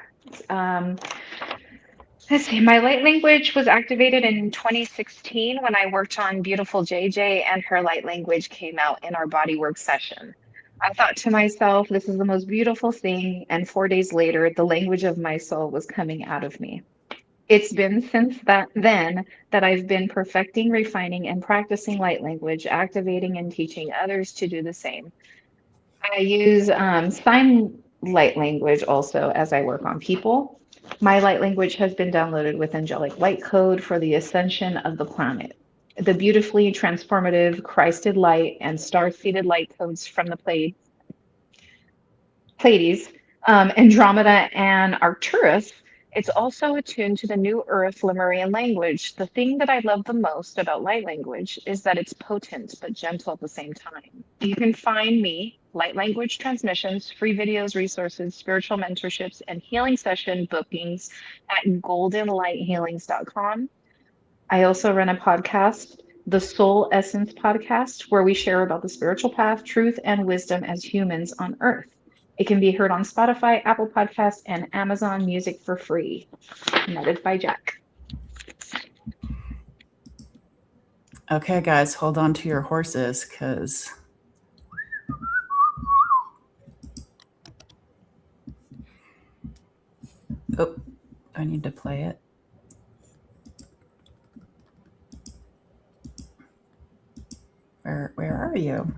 Let's see. My light language was activated in 2016 when I worked on Beautiful JJ, and her light language came out in our bodywork session. I thought to myself, this is the most beautiful thing. And 4 days later, the language of my soul was coming out of me. It's been since then that I've been perfecting, refining, and practicing light language, activating and teaching others to do the same. I use sign light language also as I work on people. My light language has been downloaded with angelic light code for the ascension of the planet. The beautifully transformative Christed light and star-seeded light codes from the Pleiades, Andromeda, and Arcturus. It's also attuned to the New Earth Lemurian language. The thing that I love the most about light language is that it's potent but gentle at the same time. You can find me, light language transmissions, free videos, resources, spiritual mentorships, and healing session bookings at goldenlighthealings.com. I also run a podcast, the Soul Essence Podcast, where we share about the spiritual path, truth, and wisdom as humans on Earth. It can be heard on Spotify, Apple Podcasts, and Amazon Music for free. Netted by Jack. Okay, guys, hold on to your horses because oh, I need to play it. Where are you?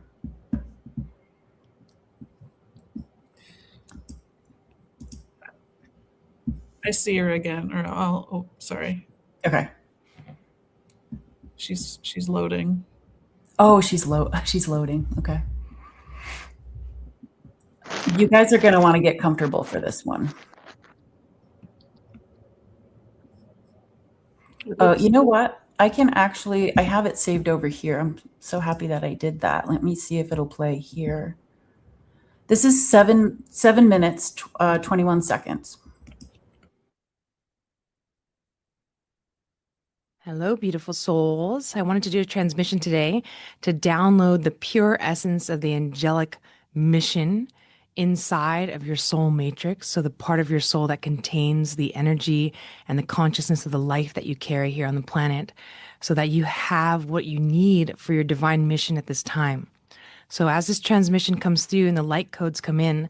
I see her again, or oh, sorry. Okay. She's loading. Oh, she's loading. Okay. You guys are going to want to get comfortable for this one. You know what? I have it saved over here. I'm so happy that I did that. Let me see if it'll play here. This is 7 minutes, 21 seconds. Hello, beautiful souls. I wanted to do a transmission today to download the pure essence of the angelic mission inside of your soul matrix. So the part of your soul that contains the energy and the consciousness of the life that you carry here on the planet, so that you have what you need for your divine mission at this time. So as this transmission comes through and the light codes come in,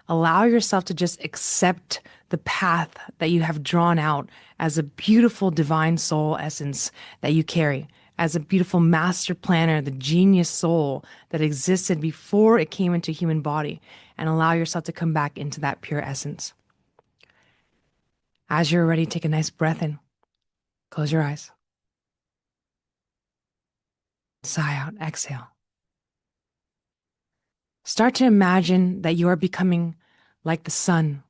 allow yourself to just accept the path that you have drawn out as a beautiful divine soul essence that you carry, as a beautiful master planner, the genius soul that existed before it came into human body, and allow yourself to come back into that pure essence. As you're ready, take a nice breath in. Close your eyes. Sigh out, exhale. Start to imagine that you are becoming like the sun,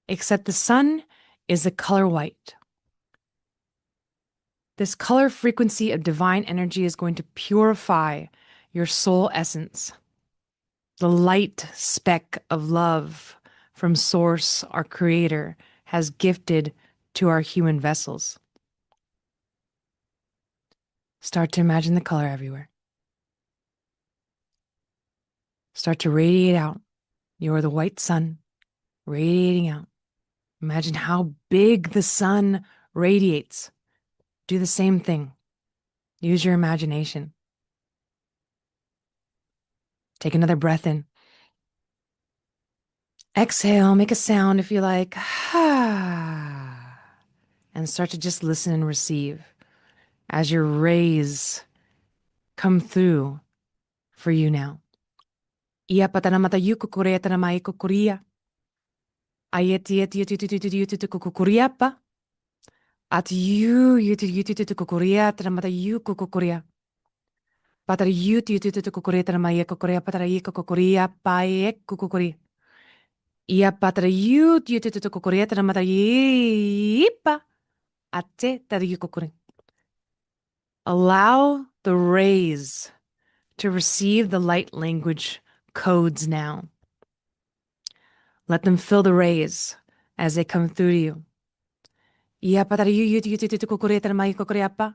except the sun is the color white. This color frequency of divine energy is going to purify your soul essence. The light speck of love from Source, our Creator, has gifted to our human vessels. Start to imagine the color everywhere. Start to radiate out. You're the white sun radiating out. Imagine how big the sun radiates. Do the same thing. Use your imagination. Take another breath in. Exhale, make a sound if you like. And start to just listen and receive as your rays come through for you now. Ia pataramata yuko korea taramai kokoria. Ayeti eti eti eti eti eti eti kokoriapa. At you eti eti eti kokoria taramata yuko kokoria. Patara yuti eti eti kokoria taramai kokoria patara yiko kokoria pae kokori. Ia patara yuti eti eti kokoria taramata yipa. Ate tari kokori. Allow the rays to receive the light language codes now. Let them fill the rays as they come through to you. Ia patara yuti eti eti kokoria taramai kokoriapa.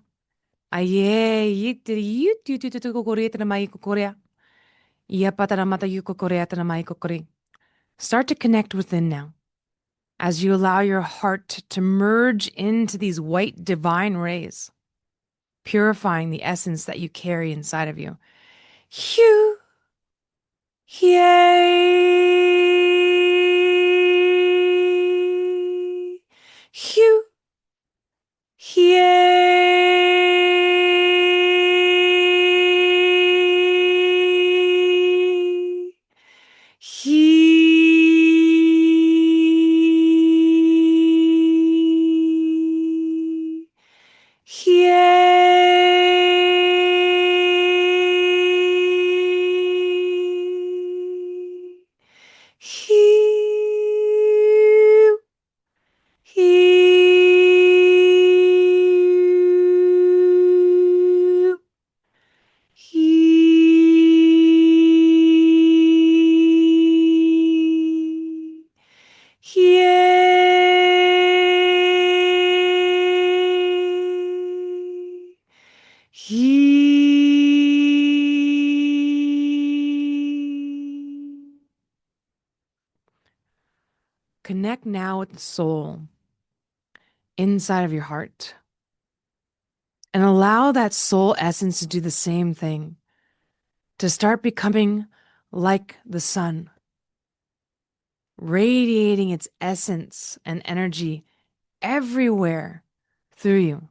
Aye yiti yuti eti eti kokoria taramai kokoria. Ia patara mata yuko korea taramai kokori. Start to connect within now as you allow your heart to merge into these white divine rays, purifying the essence that you carry inside of you. Hugh, yay, Hugh, yay, He, he, he, he. Connect now with the soul inside of your heart and allow that soul essence to do the same thing, to start becoming like the sun, radiating its essence and energy everywhere through you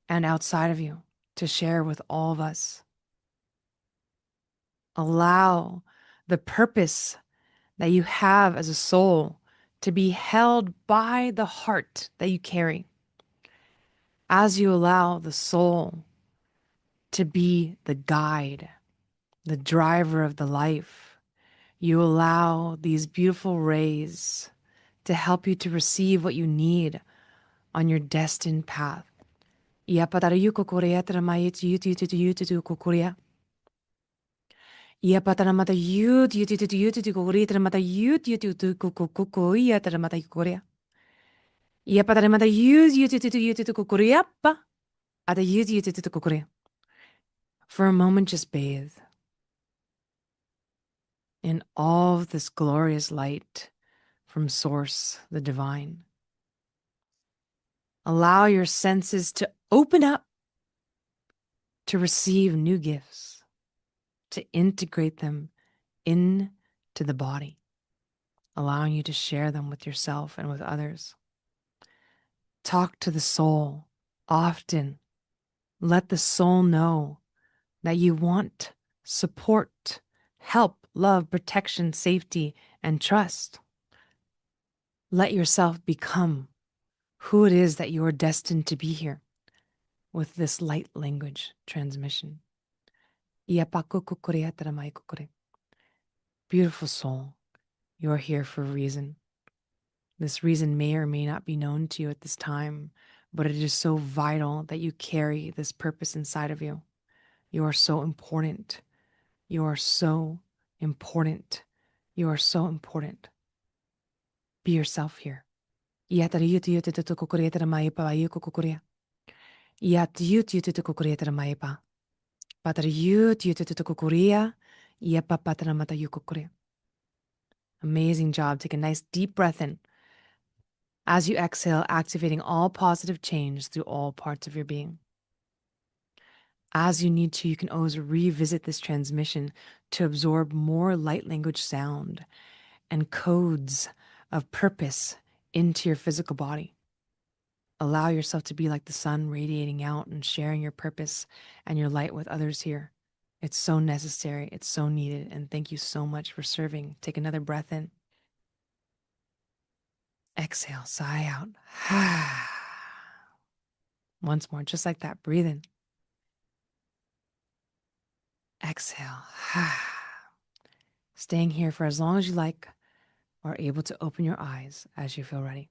and outside of you to share with all of us. Allow the purpose that you have as a soul to be held by the heart that you carry. As you allow the soul to be the guide, the driver of the life, you allow these beautiful rays to help you to receive what you need on your destined path. Ia patara yuko korea tara mai itu yutu yutu yutu tu kokoria. Ia patara mata yutu yutu yutu yutu tu kokoria tara mata yutu yutu tu kokoko ia tara mata kokoria. Ia patara mata yutu yutu yutu yutu tu kokoria pa. Ata yutu yutu tu kokoria. For a moment, just bathe in all of this glorious light from Source, the Divine. Allow your senses to open up to receive new gifts, to integrate them into the body, allowing you to share them with yourself and with others. Talk to the soul often. Let the soul know that you want support, help, love, protection, safety, and trust. Let yourself become who it is that you are destined to be here with this light language transmission. Beautiful soul, you are here for a reason. This reason may or may not be known to you at this time, but it is so vital that you carry this purpose inside of you. You are so important. You are so important. You are so important. Be yourself here. Iat yut yut kukuria maipa. Patar yut yut kukuria. Yepa pataramata yukukure. Amazing job. Take a nice deep breath in. As you exhale, activating all positive change through all parts of your being. As you need to, you can always revisit this transmission to absorb more light language sound and codes of purpose into your physical body. Allow yourself to be like the sun radiating out and sharing your purpose and your light with others here. It's so necessary. It's so needed. And thank you so much for serving. Take another breath in. Exhale, sigh out. Once more, just like that. Breathe in. Exhale. Staying here for as long as you like, or able to open your eyes as you feel ready.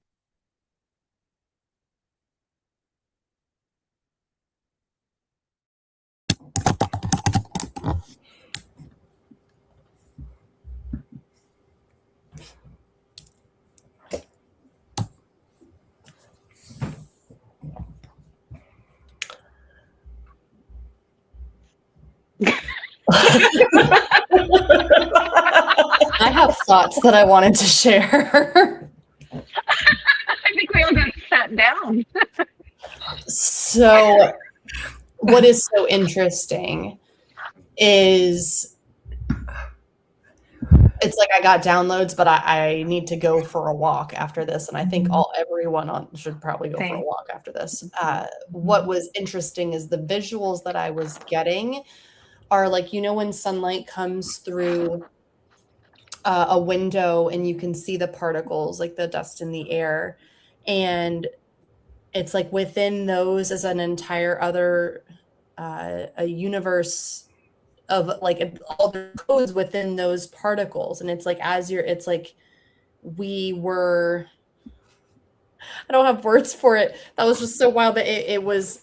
I have thoughts that I wanted to share. I think we all got sat down. So, what is so interesting is it's like I got downloads, but I need to go for a walk after this, and I think everyone should probably go for a walk after this. What was interesting is the visuals that I was getting are like, you know, when sunlight comes through a window and you can see the particles, like the dust in the air, and it's like within those is an entire other a universe of like all the codes within those particles. And it's like it's like we were, I don't have words for it. That was just so wild that it was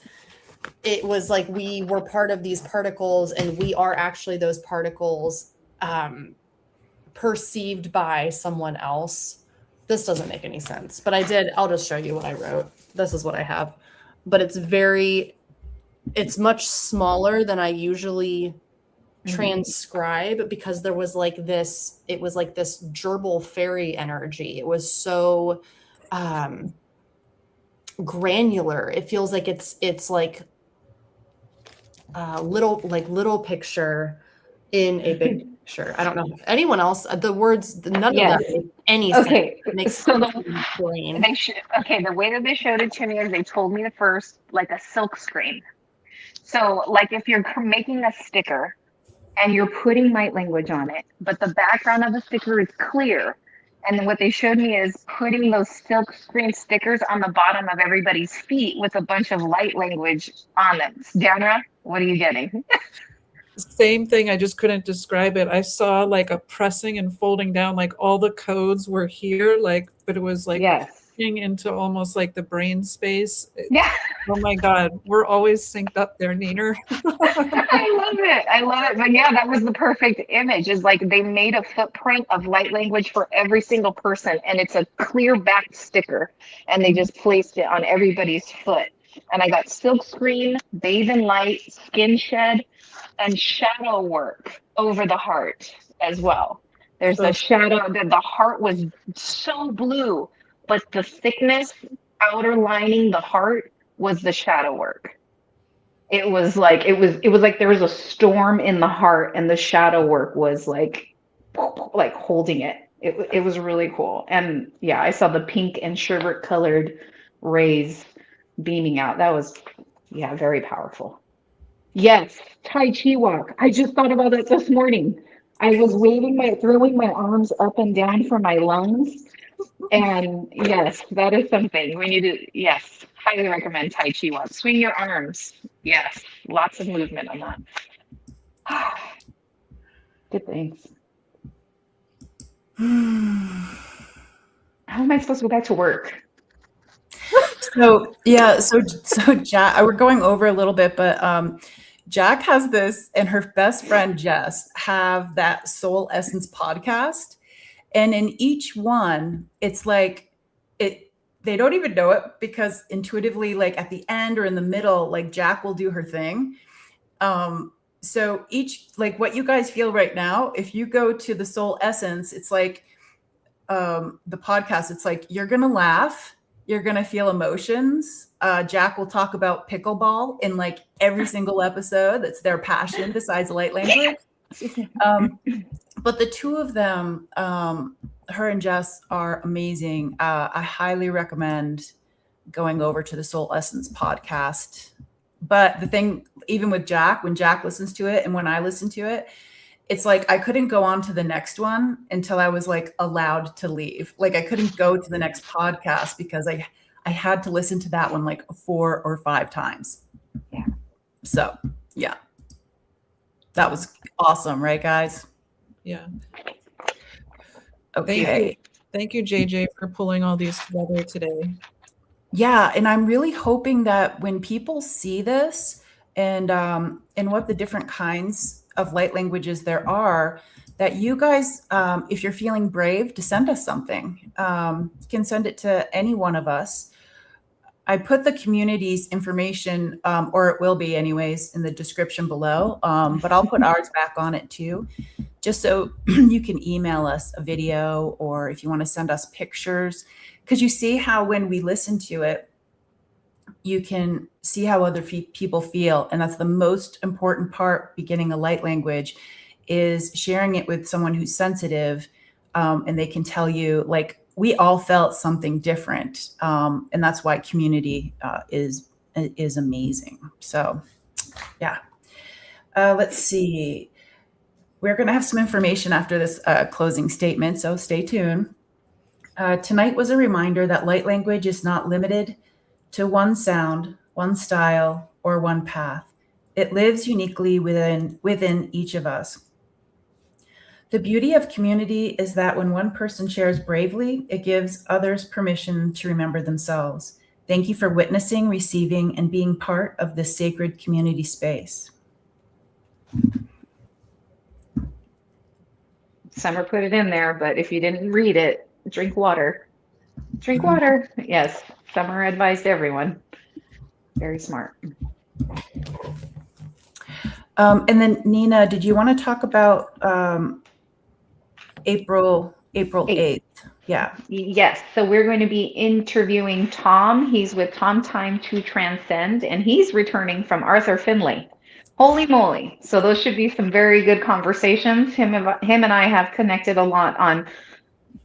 like we were part of these particles, and we are actually those particles perceived by someone else. This doesn't make any sense, but I'll just show you what I wrote. This is what I have, but it's much smaller than I usually transcribe, because there was like this, it was like this gerbil fairy energy. It was so granular. It feels like it's like little picture in a big picture. I don't know. Anyone else? The words, none of them make any sense. It makes So sense in my brain. the way that they showed it to me is they told me at first like a silk screen. So like if you're making a sticker and you're putting light language on it, but the background of the sticker is clear. And then what they showed me is putting those silk screen stickers on the bottom of everybody's feet with a bunch of light language on them. Deanna, what are you getting? Same thing. I just couldn't describe it. I saw like a pressing and folding down, like all the codes were here, like, but it was like pushing into almost like the brain space. Yeah. Oh my God. We're always synced up there, Neener. I love it. But yeah, that was the perfect image. Is like they made a footprint of light language for every single person, and it's a clear back sticker, and they just placed it on everybody's foot. And I got silk screen, bathe in light, skin shed, and shadow work over the heart as well. There's a shadow that the heart was so blue, but the thickness outer lining the heart was the shadow work. It was like there was a storm in the heart, and the shadow work was like holding it. It was really cool. And yeah, I saw the pink and sherbet colored rays beaming out. That was very powerful. Yes, Tai Chi walk. I just thought about it this morning. I was throwing my arms up and down for my lungs. And yes, that is something we need to, yes, highly recommend Tai Chi walk. Swing your arms. Yes, lots of movement on that. Good things. How am I supposed to go back to work? So Jack, we're going over a little bit, but Jack has this, and her best friend Jess have that Soul Essence podcast, and in each one, it's like they don't even know it because intuitively, like at the end or in the middle, like Jack will do her thing. So each, like what you guys feel right now, if you go to the Soul Essence, it's like the podcast, it's like you're going to laugh, you're going to feel emotions. Jack will talk about pickleball in like every single episode. That's their passion besides light language. But the two of them, her and Jess, are amazing. I highly recommend going over to the Soul Essence podcast. But the thing, even with Jack, when Jack listens to it and when I listen to it, it's like I couldn't go on to the next one until I was like allowed to leave. Like I couldn't go to the next podcast because I had to listen to that one like 4 or 5 times. Yeah. So yeah, that was awesome, right, guys? Yeah. Okay. Thank you, JJ, for pulling all these together today. Yeah, and I'm really hoping that when people see this and what the different kinds of light languages there are, that you guys, if you're feeling brave, to send us something, you can send it to any one of us. I put the community's information, or it will be anyways, in the description below, but I'll put ours back on it too, just so you can email us a video, or if you want to send us pictures. Because you see how when we listen to it, you can see how other people feel. And that's the most important part, beginning a light language, is sharing it with someone who's sensitive, and they can tell you, like, we all felt something different. And that's why community is amazing. So, yeah. Let's see. We're going to have some information after this closing statement, so stay tuned. Tonight was a reminder that light language is not limited to one sound, one style, or one path. It lives uniquely within each of us. The beauty of community is that when one person shares bravely, it gives others permission to remember themselves. Thank you for witnessing, receiving, and being part of this sacred community space. Summer put it in there, but if you didn't read it, drink water. Drink water. Yes, Summer advised everyone. Very smart. And then Nina, did you want to talk about April 8th? Yeah. Yes. So we're going to be interviewing Tom. He's with Tom Time to Transcend, and he's returning from Arthur Finley. Holy moly. So those should be some very good conversations. Him and I have connected a lot on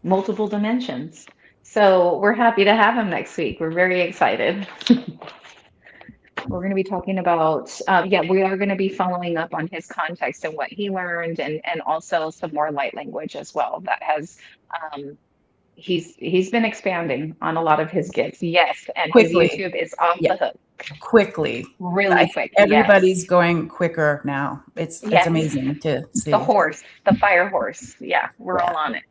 multiple dimensions. So we're happy to have him next week. We're very excited. We're going to be talking about, we are going to be following up on his context and what he learned, and also some more light language as well. That has, he's been expanding on a lot of his gifts. Yes, and Quickly. his YouTube is off the hook. Quickly. Really quick. Everybody's going quicker now. It's amazing to see. The fire horse. Yeah, we're all on it.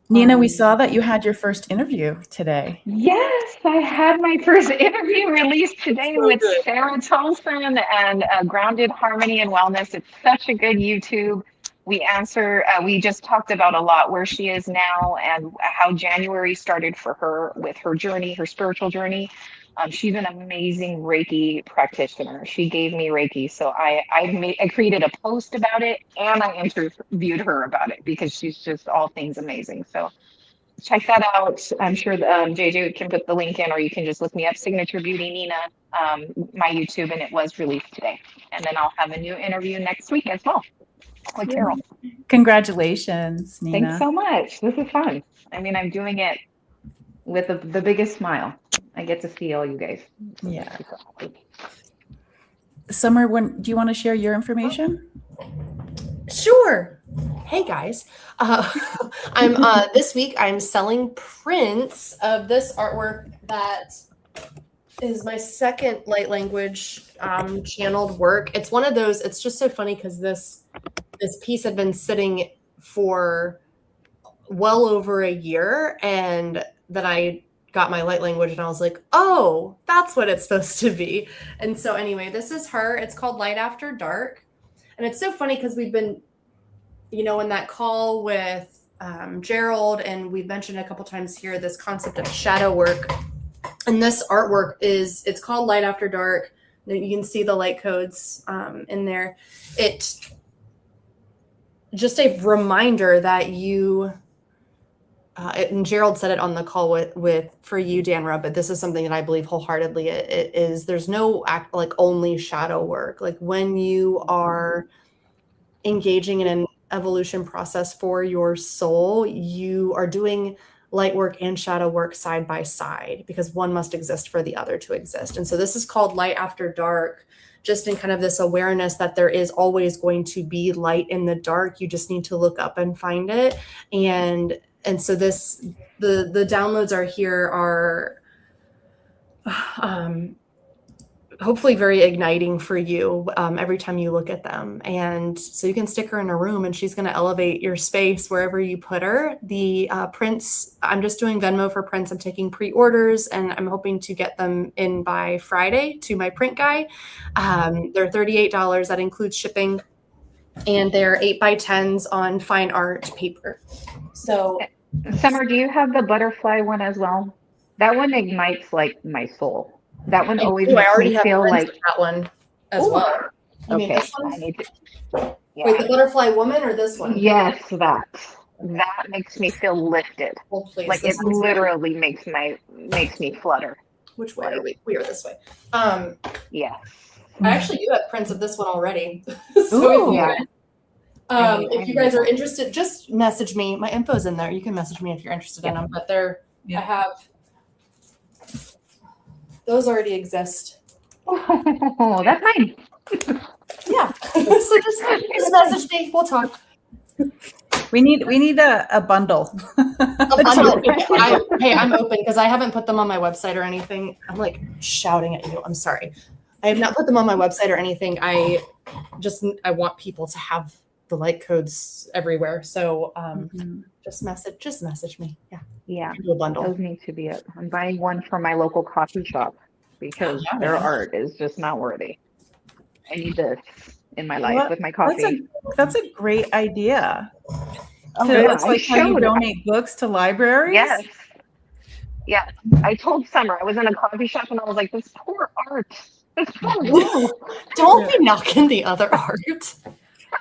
Nina, we saw that you had your first interview today. Yes, I had my first interview released today with Sarah Tolson and Grounded Harmony and Wellness. It's such a good YouTube. We just talked about a lot where she is now and how January started for her with her journey, her spiritual journey. She's an amazing Reiki practitioner. She gave me Reiki. So I created a post about it, and I interviewed her about it because she's just all things amazing. So check that out. I'm sure JJ can put the link in, or you can just look me up, Signature Beauty Nina, my YouTube, and it was released today. And then I'll have a new interview next week as well with Carol. Congratulations, Nina. Thanks so much. This is fun. I mean, I'm doing it with the biggest smile. I get to see all you guys. Yeah. Summer, do you want to share your information? Sure. Hey guys, I'm this week I'm selling prints of this artwork that is my second light language channeled work. It's one of those. It's just so funny because this piece had been sitting for well over a year, and then I got my light language and I was like, oh, that's what it's supposed to be. And so anyway, this is her. It's called Light After Dark. And it's so funny because we've been, in that call with Gerald, and we've mentioned a couple times here this concept of shadow work. And this artwork it's called Light After Dark. You can see the light codes in there. It just a reminder that you, and Gerald said it on the call with for you, Danra, but this is something that I believe wholeheartedly it is. There's no like only shadow work. Like when you are engaging in an evolution process for your soul, you are doing light work and shadow work side by side because one must exist for the other to exist. And so this is called Light After Dark, just in kind of this awareness that there is always going to be light in the dark. You just need to look up and find it. And so the downloads are hopefully very igniting for you every time you look at them. And so you can stick her in a room and she's going to elevate your space wherever you put her. The prints, I'm just doing Venmo for prints. I'm taking pre-orders and I'm hoping to get them in by Friday to my print guy. They're $38. That includes shipping. And they're 8x10s on fine art paper. So Summer, do you have the butterfly one as well? That one ignites like my soul. That one always makes me feel like that one as well. You mean okay. this one? I need to, yeah. Wait, the butterfly woman or this one? Yes, that makes me feel lifted. Well, please, Like it literally makes me flutter. Which way are we? We are this way. Yes. I actually do have prints of this one already. So if you guys are interested, just message me. My info's in there. You can message me if you're interested in them. But I have those already exist. Oh, that's mine. Yeah. So just message me. We'll talk. We need a bundle. A bundle. Hey, I'm open because I haven't put them on my website or anything. I'm like shouting at you. I'm sorry. I have not put them on my website or anything. I want people to have the light codes everywhere. So just message me. Yeah. Yeah. Do a bundle. Those need to be it. I'm buying one from my local coffee shop because their art is just not worthy. I need this in my life with my coffee. That's a great idea. It's like how you donate books to libraries. Yes. Yeah. I told Summer, I was in a coffee shop and I was like, this poor art. This poor woo. Don't be knocking the other art.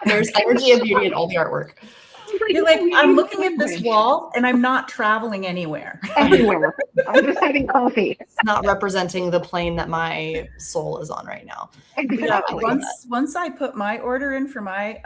There's energy and beauty in all the artwork. You're like, I'm looking at this wall and I'm not traveling anywhere. Everywhere. I'm just having coffee. It's not representing the plane that my soul is on right now. Exactly. Yeah, once I put my order in for my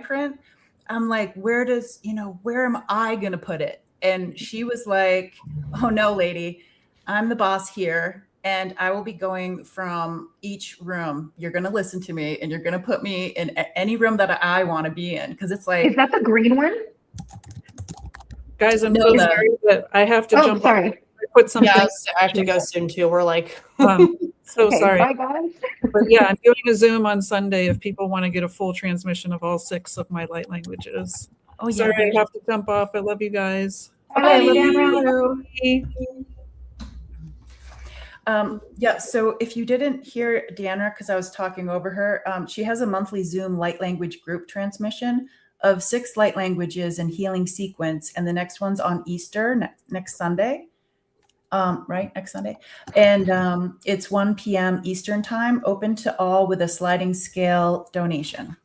print, I'm like, where am I gonna put it? And she was like, oh no, lady, I'm the boss here. And I will be going from each room. You're going to listen to me and you're going to put me in any room that I want to be in. Because it's like. Is that the green one? Guys, I'm so sorry, but I have to jump. Sorry. I put something. Yeah, I have to go soon too. We're like. So sorry. Bye, guys. But yeah, I'm doing a Zoom on Sunday if people want to get a full transmission of all 6 of my light languages. Oh, yeah. Sorry, I have to jump off. I love you guys. Bye. So if you didn't hear Deanna, because I was talking over her, she has a monthly Zoom light language group transmission of 6 light languages and healing sequence. And the next one's on Easter, next Sunday. Right, next Sunday. And it's 1 p.m. Eastern time, open to all with a sliding scale donation.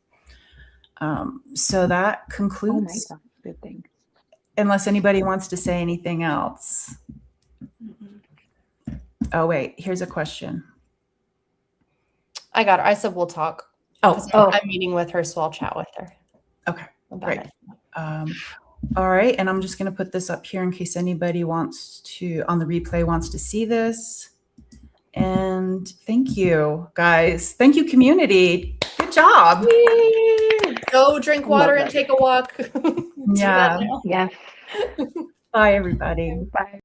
So that concludes. Oh my God, good thing. Unless anybody wants to say anything else. Oh, wait, here's a question. I got her. I said we'll talk. Oh. I'm meeting with her, so I'll chat with her. Okay, great. All right, and I'm just going to put this up here in case anybody wants to, on the replay, wants to see this. And thank you, guys. Thank you, community. Good job. Yay. Go drink water and take a walk. Yeah. Yes. Bye, everybody. Bye.